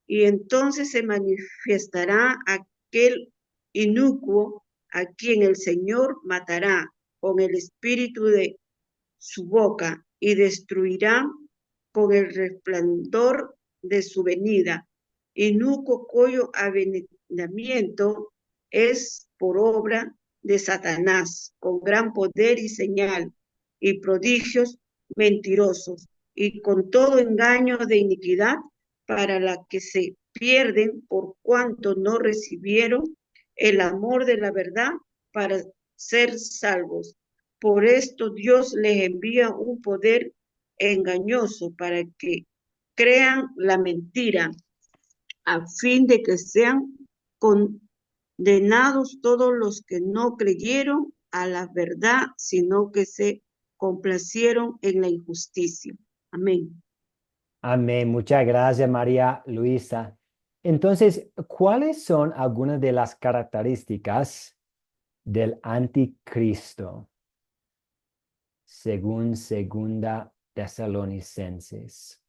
Y entonces se manifestará aquel inicuo a quien el Señor matará con el espíritu de su boca y destruirá con el resplandor de su venida. Inicuo cuyo avenimiento es por obra de Satanás, con gran poder y señal y prodigios mentirosos, y con todo engaño de iniquidad para la que se pierden por cuanto no recibieron el amor de la verdad para ser salvos. Por esto Dios les envía un poder engañoso para que crean la mentira, a fin de que sean condenados todos los que no creyeron a la verdad, sino que se complacieron en la injusticia. Amén. Amén. Muchas gracias, María Luisa. Entonces, ¿cuáles son algunas de las características del anticristo según Segunda Tesalonicenses?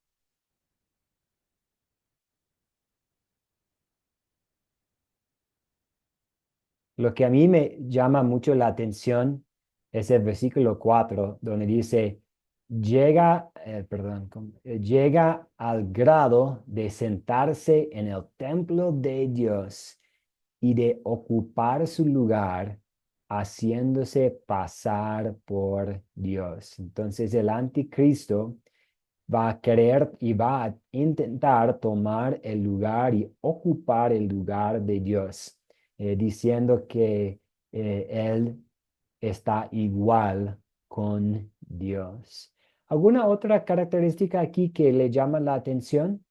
Lo que a mí me llama mucho la atención es el versículo 4, donde dice, llega al grado de sentarse en el templo de Dios y de ocupar su lugar, haciéndose pasar por Dios. Entonces el anticristo va a querer y va a intentar tomar el lugar y ocupar el lugar de Dios, diciendo que él está igual con Dios. ¿Alguna otra característica aquí que le llama la atención?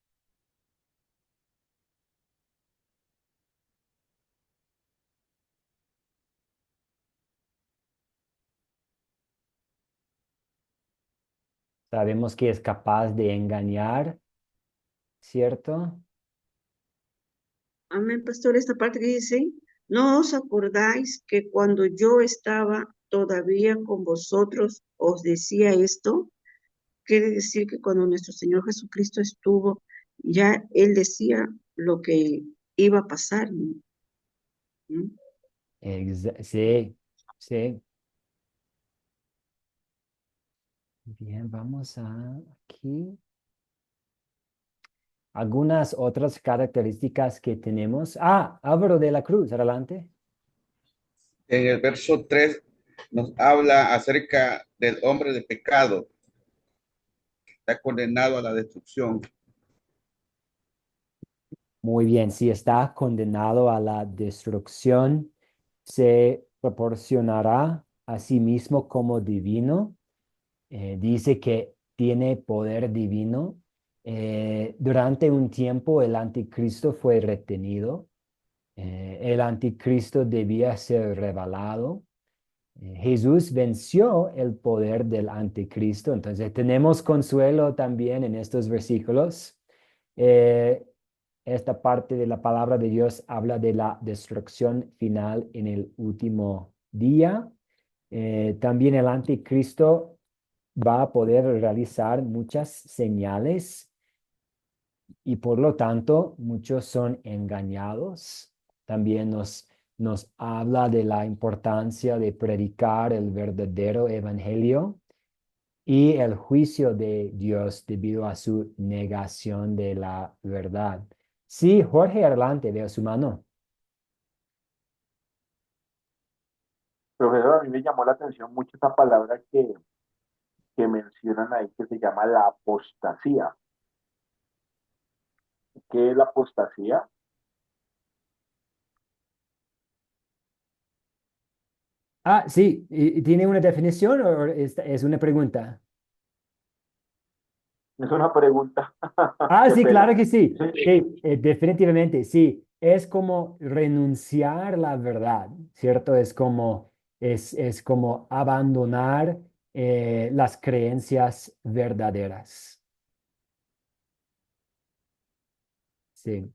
Sabemos que es capaz de engañar, ¿cierto? Amén, pastor. Esta parte que dice, ¿no os acordáis que cuando yo estaba todavía con vosotros os decía esto? Quiere decir que cuando nuestro Señor Jesucristo estuvo, ya Él decía lo que iba a pasar, ¿no? ¿Mm? Sí, sí. Bien, vamos a aquí. Algunas otras características que tenemos. Álvaro de la Cruz, adelante. En el verso 3 nos habla acerca del hombre de pecado, que está condenado a la destrucción. Muy bien, si está condenado a la destrucción, se proporcionará a sí mismo como divino. Dice que tiene poder divino. Durante un tiempo el anticristo fue retenido. El anticristo debía ser revelado. Jesús venció el poder del anticristo. Entonces tenemos consuelo también en estos versículos. Eh, Esta parte de la palabra de Dios habla de la destrucción final en el último día. También el anticristo va a poder realizar muchas señales y por lo tanto muchos son engañados. También nos habla de la importancia de predicar el verdadero evangelio y el juicio de Dios debido a su negación de la verdad. Sí, Jorge, adelante, veo su mano. Profesor, a mí me llamó la atención mucho esa palabra que mencionan ahí, que se llama la apostasía. ¿Qué es la apostasía? Sí, ¿y tiene una definición o es una pregunta? Es una pregunta. Qué Sí, pena. claro que sí. Sí. Sí, definitivamente, sí. Es como renunciar a la verdad, ¿cierto? Es como abandonar las creencias verdaderas. Sí.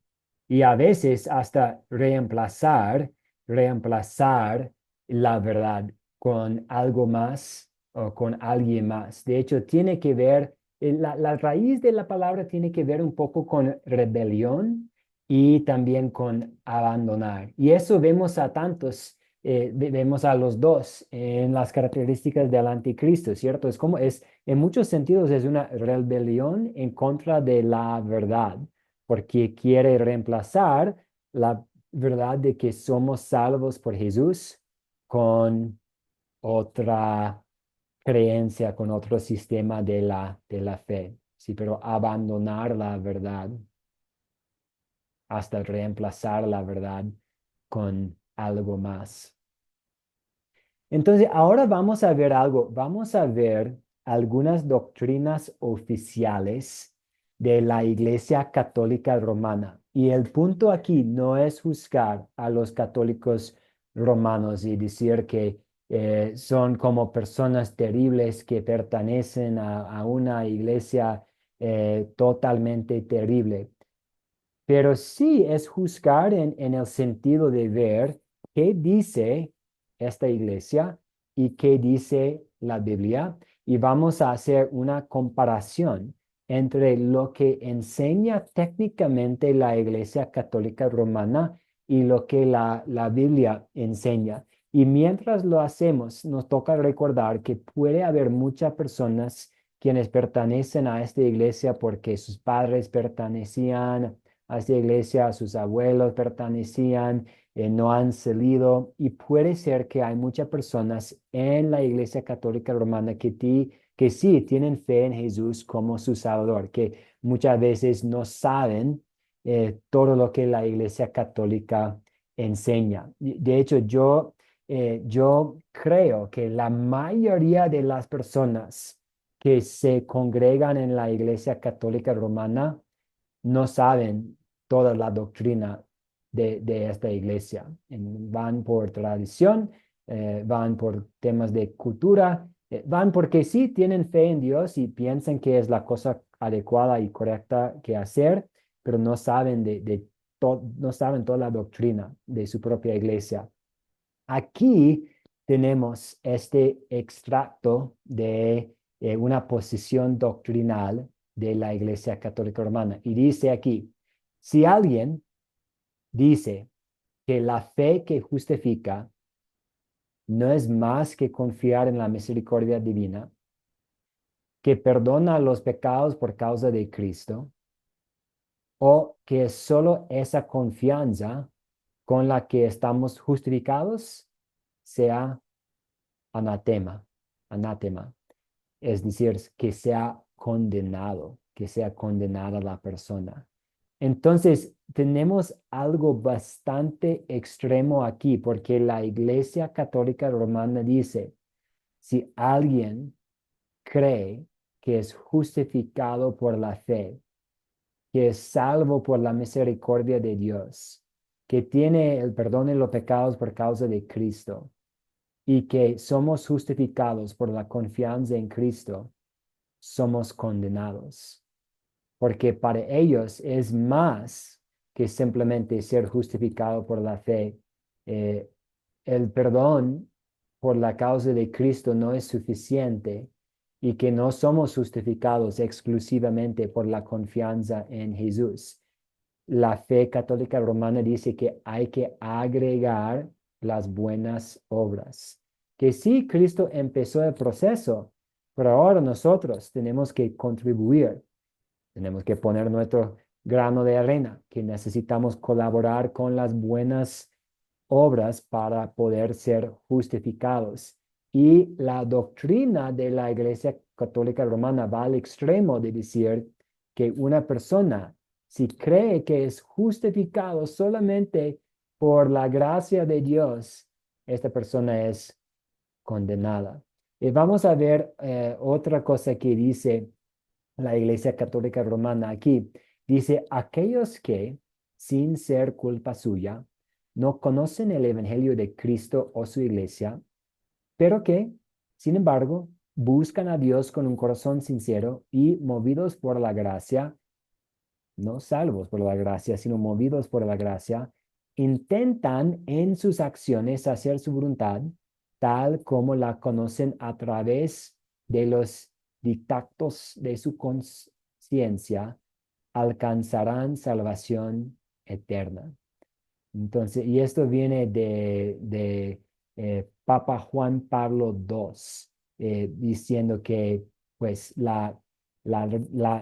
Y a veces hasta reemplazar la verdad con algo más o con alguien más. De hecho, tiene que ver, la raíz de la palabra tiene que ver un poco con rebelión y también con abandonar. Y eso vemos a tantos, vemos a los dos en las características del anticristo, ¿cierto? En muchos sentidos es una rebelión en contra de la verdad porque quiere reemplazar la verdad de que somos salvos por Jesús con otra creencia, con otro sistema de la fe. Sí, pero abandonar la verdad hasta reemplazar la verdad con algo más. Entonces, ahora vamos a ver algo. Vamos a ver algunas doctrinas oficiales de la Iglesia Católica Romana. Y el punto aquí no es juzgar a los católicos romanos y decir que son como personas terribles que pertenecen a una iglesia totalmente terrible, pero sí es juzgar en el sentido de ver qué dice esta iglesia y qué dice la Biblia. Y vamos a hacer una comparación entre lo que enseña técnicamente la Iglesia Católica Romana y lo que la Biblia enseña. Y mientras lo hacemos, nos toca recordar que puede haber muchas personas quienes pertenecen a esta iglesia porque sus padres pertenecían a esta iglesia, sus abuelos pertenecían, no han salido y puede ser que hay muchas personas en la iglesia católica romana que sí tienen fe en Jesús como su Salvador, que muchas veces no saben todo lo que la iglesia católica enseña. De hecho, yo creo que la mayoría de las personas que se congregan en la iglesia católica romana no saben toda la doctrina de esta iglesia. Van por tradición, van por temas de cultura, van porque sí tienen fe en Dios y piensan que es la cosa adecuada y correcta que hacer, pero no saben no saben toda la doctrina de su propia iglesia. Aquí tenemos este extracto de una posición doctrinal de la Iglesia Católica Romana. Y dice aquí, si alguien dice que la fe que justifica no es más que confiar en la misericordia divina, que perdona los pecados por causa de Cristo, o que es solo esa confianza con la que estamos justificados sea anatema, anatema, es decir, que sea condenado, que sea condenada la persona. Entonces, tenemos algo bastante extremo aquí, porque la Iglesia Católica Romana dice, si alguien cree que es justificado por la fe, que es salvo por la misericordia de Dios, que tiene el perdón de los pecados por causa de Cristo y que somos justificados por la confianza en Cristo, somos condenados. Porque para ellos es más que simplemente ser justificado por la fe. Eh, el perdón por la causa de Cristo no es suficiente y que no somos justificados exclusivamente por la confianza en Jesús. La fe católica romana dice que hay que agregar las buenas obras. Que sí, Cristo empezó el proceso, pero ahora nosotros tenemos que contribuir, tenemos que poner nuestro grano de arena, que necesitamos colaborar con las buenas obras para poder ser justificados. Y la doctrina de la Iglesia Católica Romana va al extremo de decir que una persona, si cree que es justificado solamente por la gracia de Dios, esta persona es condenada. Y vamos a ver otra cosa que dice la Iglesia Católica Romana aquí. Dice, aquellos que, sin ser culpa suya, no conocen el Evangelio de Cristo o su Iglesia, pero que, sin embargo, buscan a Dios con un corazón sincero y movidos por la gracia, no salvos por la gracia, sino movidos por la gracia, intentan en sus acciones hacer su voluntad, tal como la conocen a través de los dictatos de su conciencia, alcanzarán salvación eterna. Entonces, y esto viene de Papa Juan Pablo II, diciendo que pues la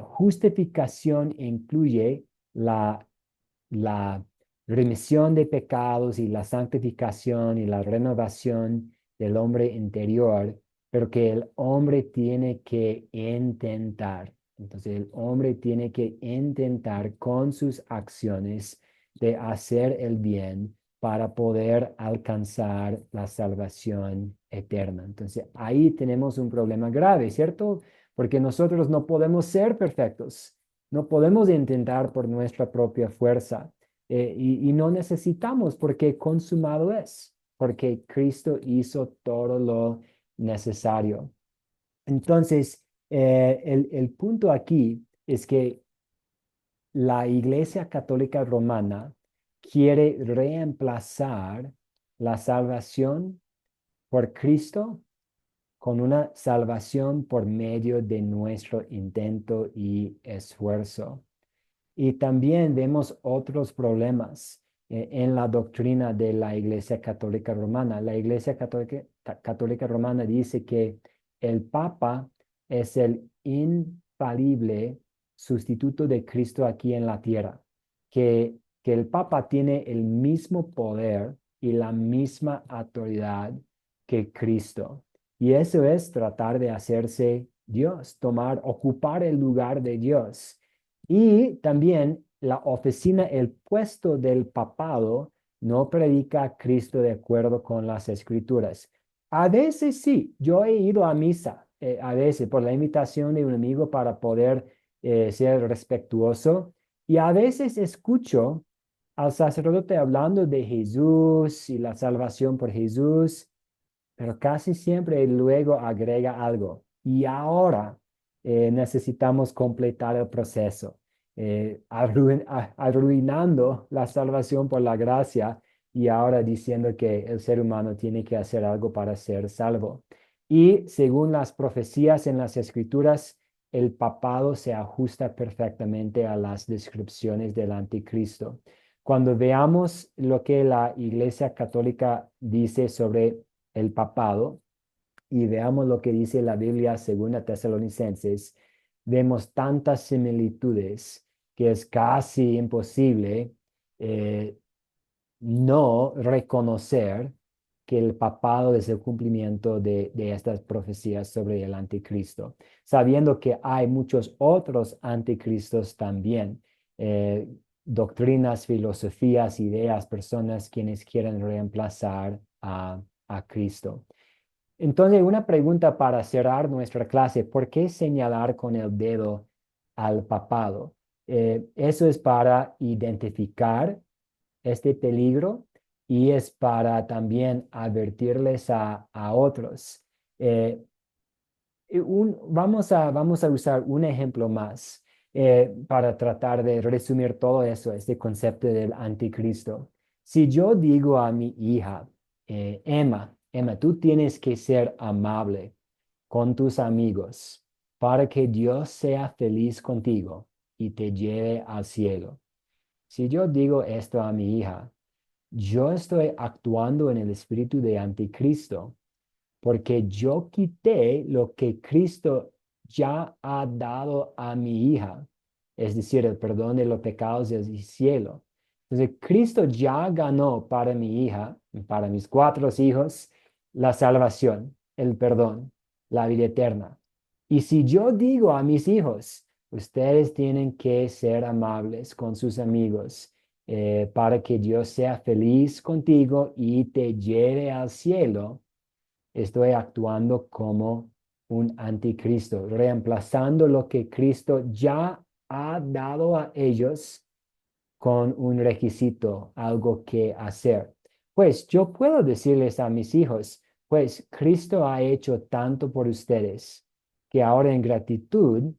justificación incluye la remisión de pecados y la santificación y la renovación del hombre interior, pero que el hombre tiene que intentar. Entonces, el hombre tiene que intentar con sus acciones de hacer el bien para poder alcanzar la salvación eterna. Entonces, ahí tenemos un problema grave, ¿cierto? Porque nosotros no podemos ser perfectos, no podemos intentar por nuestra propia fuerza y no necesitamos porque consumado es, porque Cristo hizo todo lo necesario. Entonces, el punto aquí es que la Iglesia Católica Romana quiere reemplazar la salvación por Cristo con una salvación por medio de nuestro intento y esfuerzo. Y también vemos otros problemas en la doctrina de la Iglesia Católica Romana. La Iglesia Católica Romana dice que el Papa es el infalible sustituto de Cristo aquí en la tierra, que el Papa tiene el mismo poder y la misma autoridad que Cristo. Y eso es tratar de hacerse Dios, ocupar el lugar de Dios. Y también la oficina, el puesto del papado, no predica a Cristo de acuerdo con las escrituras. A veces sí, yo he ido a misa, a veces por la invitación de un amigo para poder ser respetuoso, y a veces escucho al sacerdote hablando de Jesús y la salvación por Jesús, pero casi siempre luego agrega algo. Y ahora necesitamos completar el proceso, arruinando la salvación por la gracia y ahora diciendo que el ser humano tiene que hacer algo para ser salvo. Y según las profecías en las escrituras, el papado se ajusta perfectamente a las descripciones del anticristo. Cuando veamos lo que la Iglesia Católica dice sobre el papado y veamos lo que dice la Biblia según a Tesalonicenses, vemos tantas similitudes que es casi imposible eh, no reconocer que el papado es el cumplimiento de estas profecías sobre el anticristo, sabiendo que hay muchos otros anticristos también, doctrinas, filosofías, ideas, personas quienes quieren reemplazar a Cristo. Entonces, una pregunta para cerrar nuestra clase: ¿por qué señalar con el dedo al papado? Eso es para identificar este peligro y es para también advertirles a otros. Eh, vamos a usar un ejemplo más para tratar de resumir todo eso, este concepto del anticristo. Si yo digo a mi hija, Emma, tú tienes que ser amable con tus amigos para que Dios sea feliz contigo y te lleve al cielo. Si yo digo esto a mi hija, yo estoy actuando en el espíritu de anticristo, porque yo quité lo que Cristo ya ha dado a mi hija, es decir, el perdón de los pecados del cielo. Entonces, Cristo ya ganó para mi hija, para mis 4 hijos, la salvación, el perdón, la vida eterna. Y si yo digo a mis hijos, ustedes tienen que ser amables con sus amigos, para que Dios sea feliz contigo y te lleve al cielo, estoy actuando como un anticristo, reemplazando lo que Cristo ya ha dado a ellos con un requisito, algo que hacer. Pues yo puedo decirles a mis hijos, pues Cristo ha hecho tanto por ustedes, que ahora en gratitud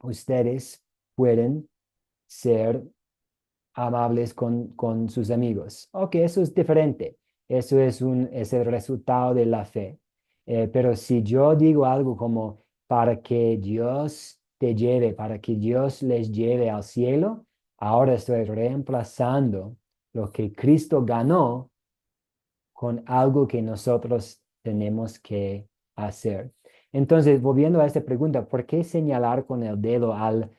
ustedes pueden ser amables con sus amigos. Ok, eso es diferente. Eso es el resultado de la fe. Pero si yo digo algo como para que Dios te lleve, para que Dios les lleve al cielo, ahora estoy reemplazando lo que Cristo ganó con algo que nosotros tenemos que hacer. Entonces, volviendo a esta pregunta, ¿por qué señalar con el dedo al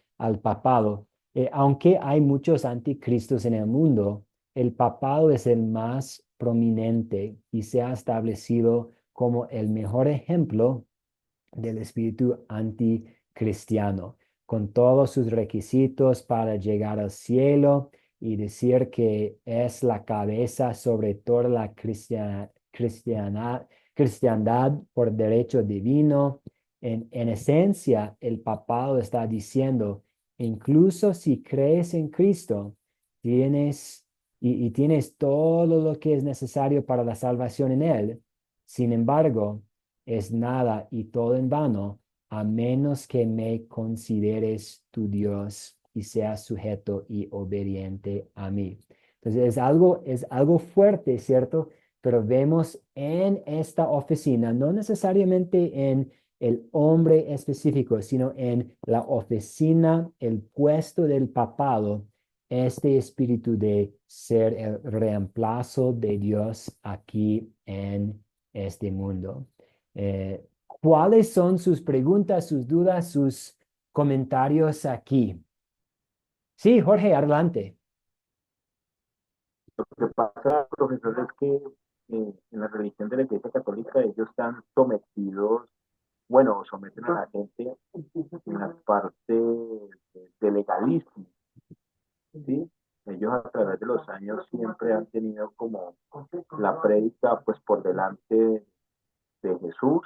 papado? Aunque hay muchos anticristos en el mundo, el papado es el más prominente y se ha establecido como el mejor ejemplo del espíritu anticristiano, con todos sus requisitos para llegar al cielo y decir que es la cabeza sobre toda la cristiandad por derecho divino. En esencia, el papado está diciendo, incluso si crees en Cristo, tienes y tienes todo lo que es necesario para la salvación en Él. Sin embargo, es nada y todo en vano, a menos que me consideres tu Dios y seas sujeto y obediente a mí. Entonces es algo fuerte, ¿cierto? Pero vemos en esta oficina, no necesariamente en el hombre específico, sino en la oficina, el puesto del papado, este espíritu de ser el reemplazo de Dios aquí en este mundo. ¿Cuáles son sus preguntas, sus dudas, sus comentarios aquí? Sí, Jorge, adelante. Lo que pasa, profesor, es que en la religión de la Iglesia Católica ellos están sometidos, bueno, someten a la gente en la parte de legalismo, ¿sí? Ellos a través de los años siempre han tenido como la prédica pues por delante de Jesús,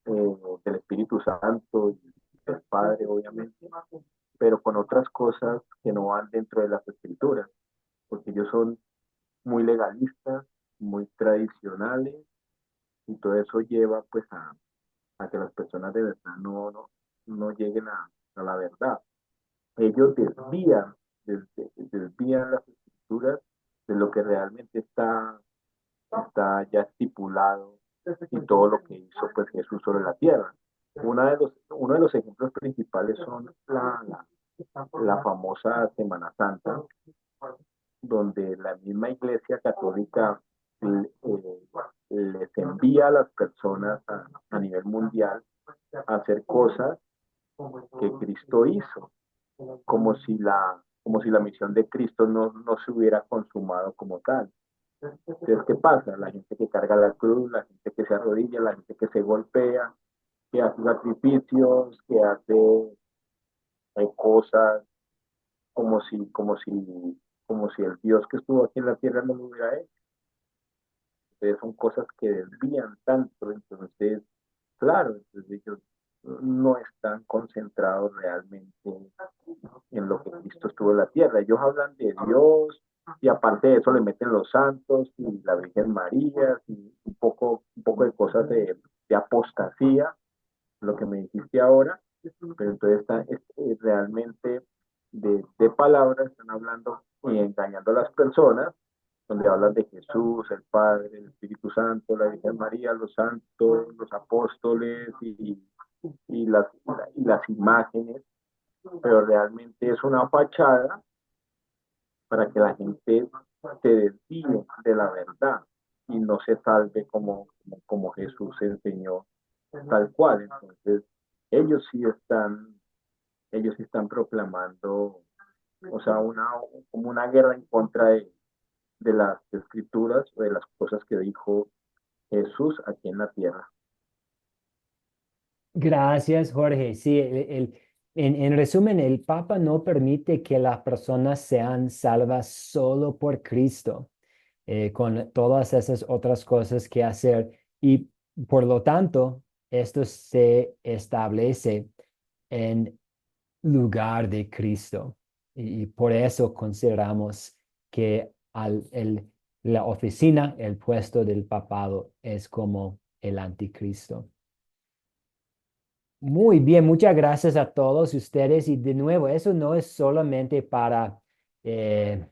del Espíritu Santo y del Padre, obviamente, pero con otras cosas que no van dentro de las escrituras, porque ellos son muy legalistas, muy tradicionales, y todo eso lleva pues a que las personas de verdad no lleguen a la verdad. Ellos desvían las escrituras de lo que realmente está ya estipulado y todo lo que hizo pues Jesús sobre la tierra. Uno de los ejemplos principales son la famosa Semana Santa, donde la misma Iglesia Católica les envía a las personas a nivel mundial a hacer cosas que Cristo hizo, como si la misión de Cristo no se hubiera consumado como tal. Entonces, ¿qué pasa? La gente que carga la cruz, la gente que se arrodilla, la gente que se golpea, que hace sacrificios, que hace cosas como si el Dios que estuvo aquí en la tierra no lo hubiera hecho. Entonces son cosas que desvían tanto, entonces, claro, entonces ellos no están concentrados realmente en lo que Cristo estuvo en la tierra. Ellos hablan de Dios y aparte de eso le meten los santos y la Virgen María y un poco de cosas de apostasía, lo que me dijiste ahora, pero entonces realmente de palabras están hablando y engañando a las personas, donde hablan de Jesús, el Padre, el Espíritu Santo, la Virgen María, los santos, los apóstoles y las imágenes, pero realmente es una fachada para que la gente se desvíe de la verdad y no se salve como Jesús enseñó tal cual. Entonces, ellos sí están, ellos sí están proclamando, o sea, como una guerra en contra de las escrituras o de las cosas que dijo Jesús aquí en la tierra. Gracias, Jorge. Sí, en resumen, el Papa no permite que las personas sean salvas solo por Cristo, con todas esas otras cosas que hacer. Y por lo tanto, esto se establece en lugar de Cristo. Y por eso consideramos que la oficina, el puesto del papado, es como el anticristo. Muy bien, muchas gracias a todos ustedes. Y de nuevo, eso no es solamente para, eh,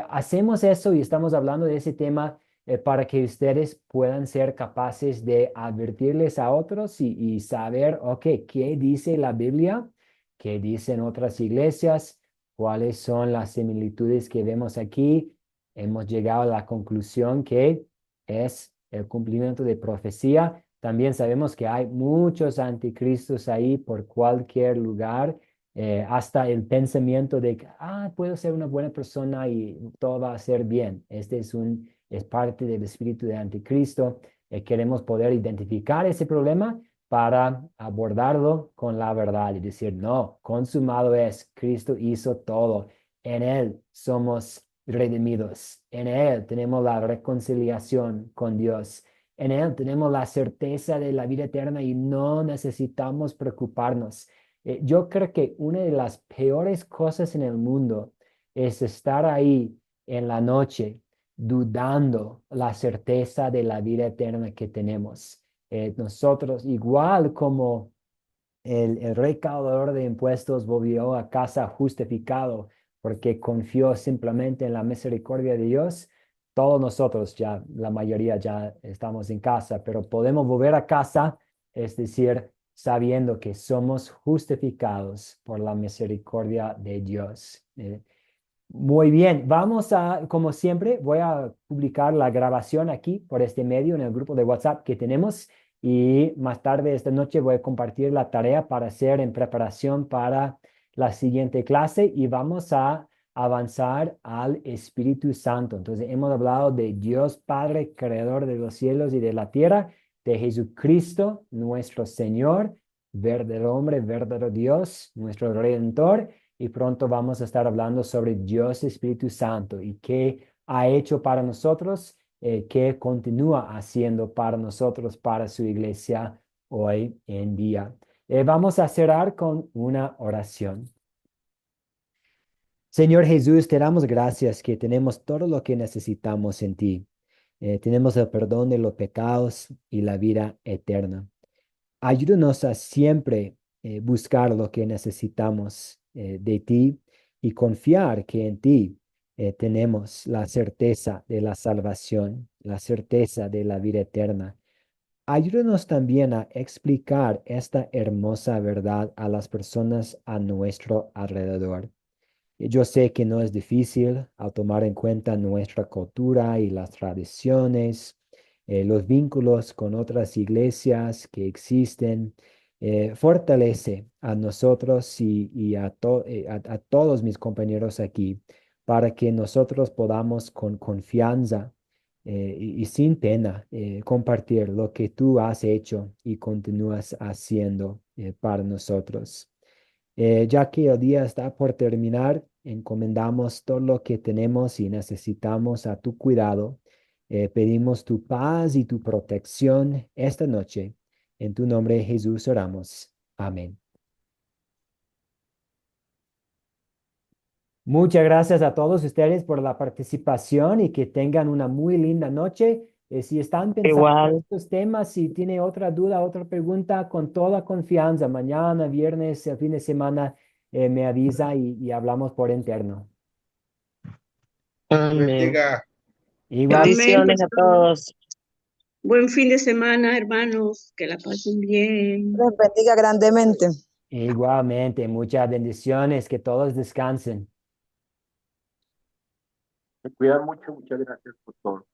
hacemos eso y estamos hablando de ese tema para que ustedes puedan ser capaces de advertirles a otros y saber, ok, ¿qué dice la Biblia? ¿Qué dicen otras iglesias? ¿Cuáles son las similitudes que vemos aquí? Hemos llegado a la conclusión que es el cumplimiento de profecía. También sabemos que hay muchos anticristos ahí por cualquier lugar, hasta el pensamiento de que, puedo ser una buena persona y todo va a ser bien. Es parte del espíritu de anticristo. Queremos poder identificar ese problema para abordarlo con la verdad y decir, no, consumado es, Cristo hizo todo. En Él somos redimidos. En Él tenemos la reconciliación con Dios. En Él tenemos la certeza de la vida eterna y no necesitamos preocuparnos. Yo creo que una de las peores cosas en el mundo es estar ahí en la noche dudando la certeza de la vida eterna que tenemos. Nosotros, igual como el recaudador de impuestos volvió a casa justificado porque confió simplemente en la misericordia de Dios. Todos nosotros ya, la mayoría ya estamos en casa, pero podemos volver a casa, es decir, sabiendo que somos justificados por la misericordia de Dios. Muy bien, como siempre, voy a publicar la grabación aquí por este medio en el grupo de WhatsApp que tenemos y más tarde esta noche voy a compartir la tarea para hacer en preparación para la siguiente clase y vamos a avanzar al Espíritu Santo. Entonces, hemos hablado de Dios Padre, Creador de los cielos y de la tierra, de Jesucristo, nuestro Señor, verdadero hombre, verdadero Dios, nuestro Redentor. Y pronto vamos a estar hablando sobre Dios Espíritu Santo y qué ha hecho para nosotros, qué continúa haciendo para nosotros, para su iglesia hoy en día. Vamos a cerrar con una oración. Señor Jesús, te damos gracias que tenemos todo lo que necesitamos en ti. Tenemos el perdón de los pecados y la vida eterna. Ayúdanos a siempre buscar lo que necesitamos de ti y confiar que en ti tenemos la certeza de la salvación, la certeza de la vida eterna. Ayúdanos también a explicar esta hermosa verdad a las personas a nuestro alrededor. Yo sé que no es difícil al tomar en cuenta nuestra cultura y las tradiciones, los vínculos con otras iglesias que existen. Fortalece a nosotros y a todos mis compañeros aquí para que nosotros podamos con confianza y sin pena compartir lo que tú has hecho y continúas haciendo para nosotros. Ya que el día está por terminar, encomendamos todo lo que tenemos y necesitamos a tu cuidado. Pedimos tu paz y tu protección esta noche. En tu nombre, Jesús, oramos. Amén. Muchas gracias a todos ustedes por la participación y que tengan una muy linda noche. Si están pensando en Igual, estos temas, si tiene otra duda, otra pregunta, con toda confianza, mañana, viernes, el fin de semana, me avisa y hablamos por interno. amén. Bendiga. Igual, Amén, Bendiciones a pastor. todos. Buen fin de semana, hermanos. Que la pasen bien. Les bendiga grandemente. igualmente, muchas bendiciones, que todos descansen. Se cuidan mucho, muchas gracias por todo.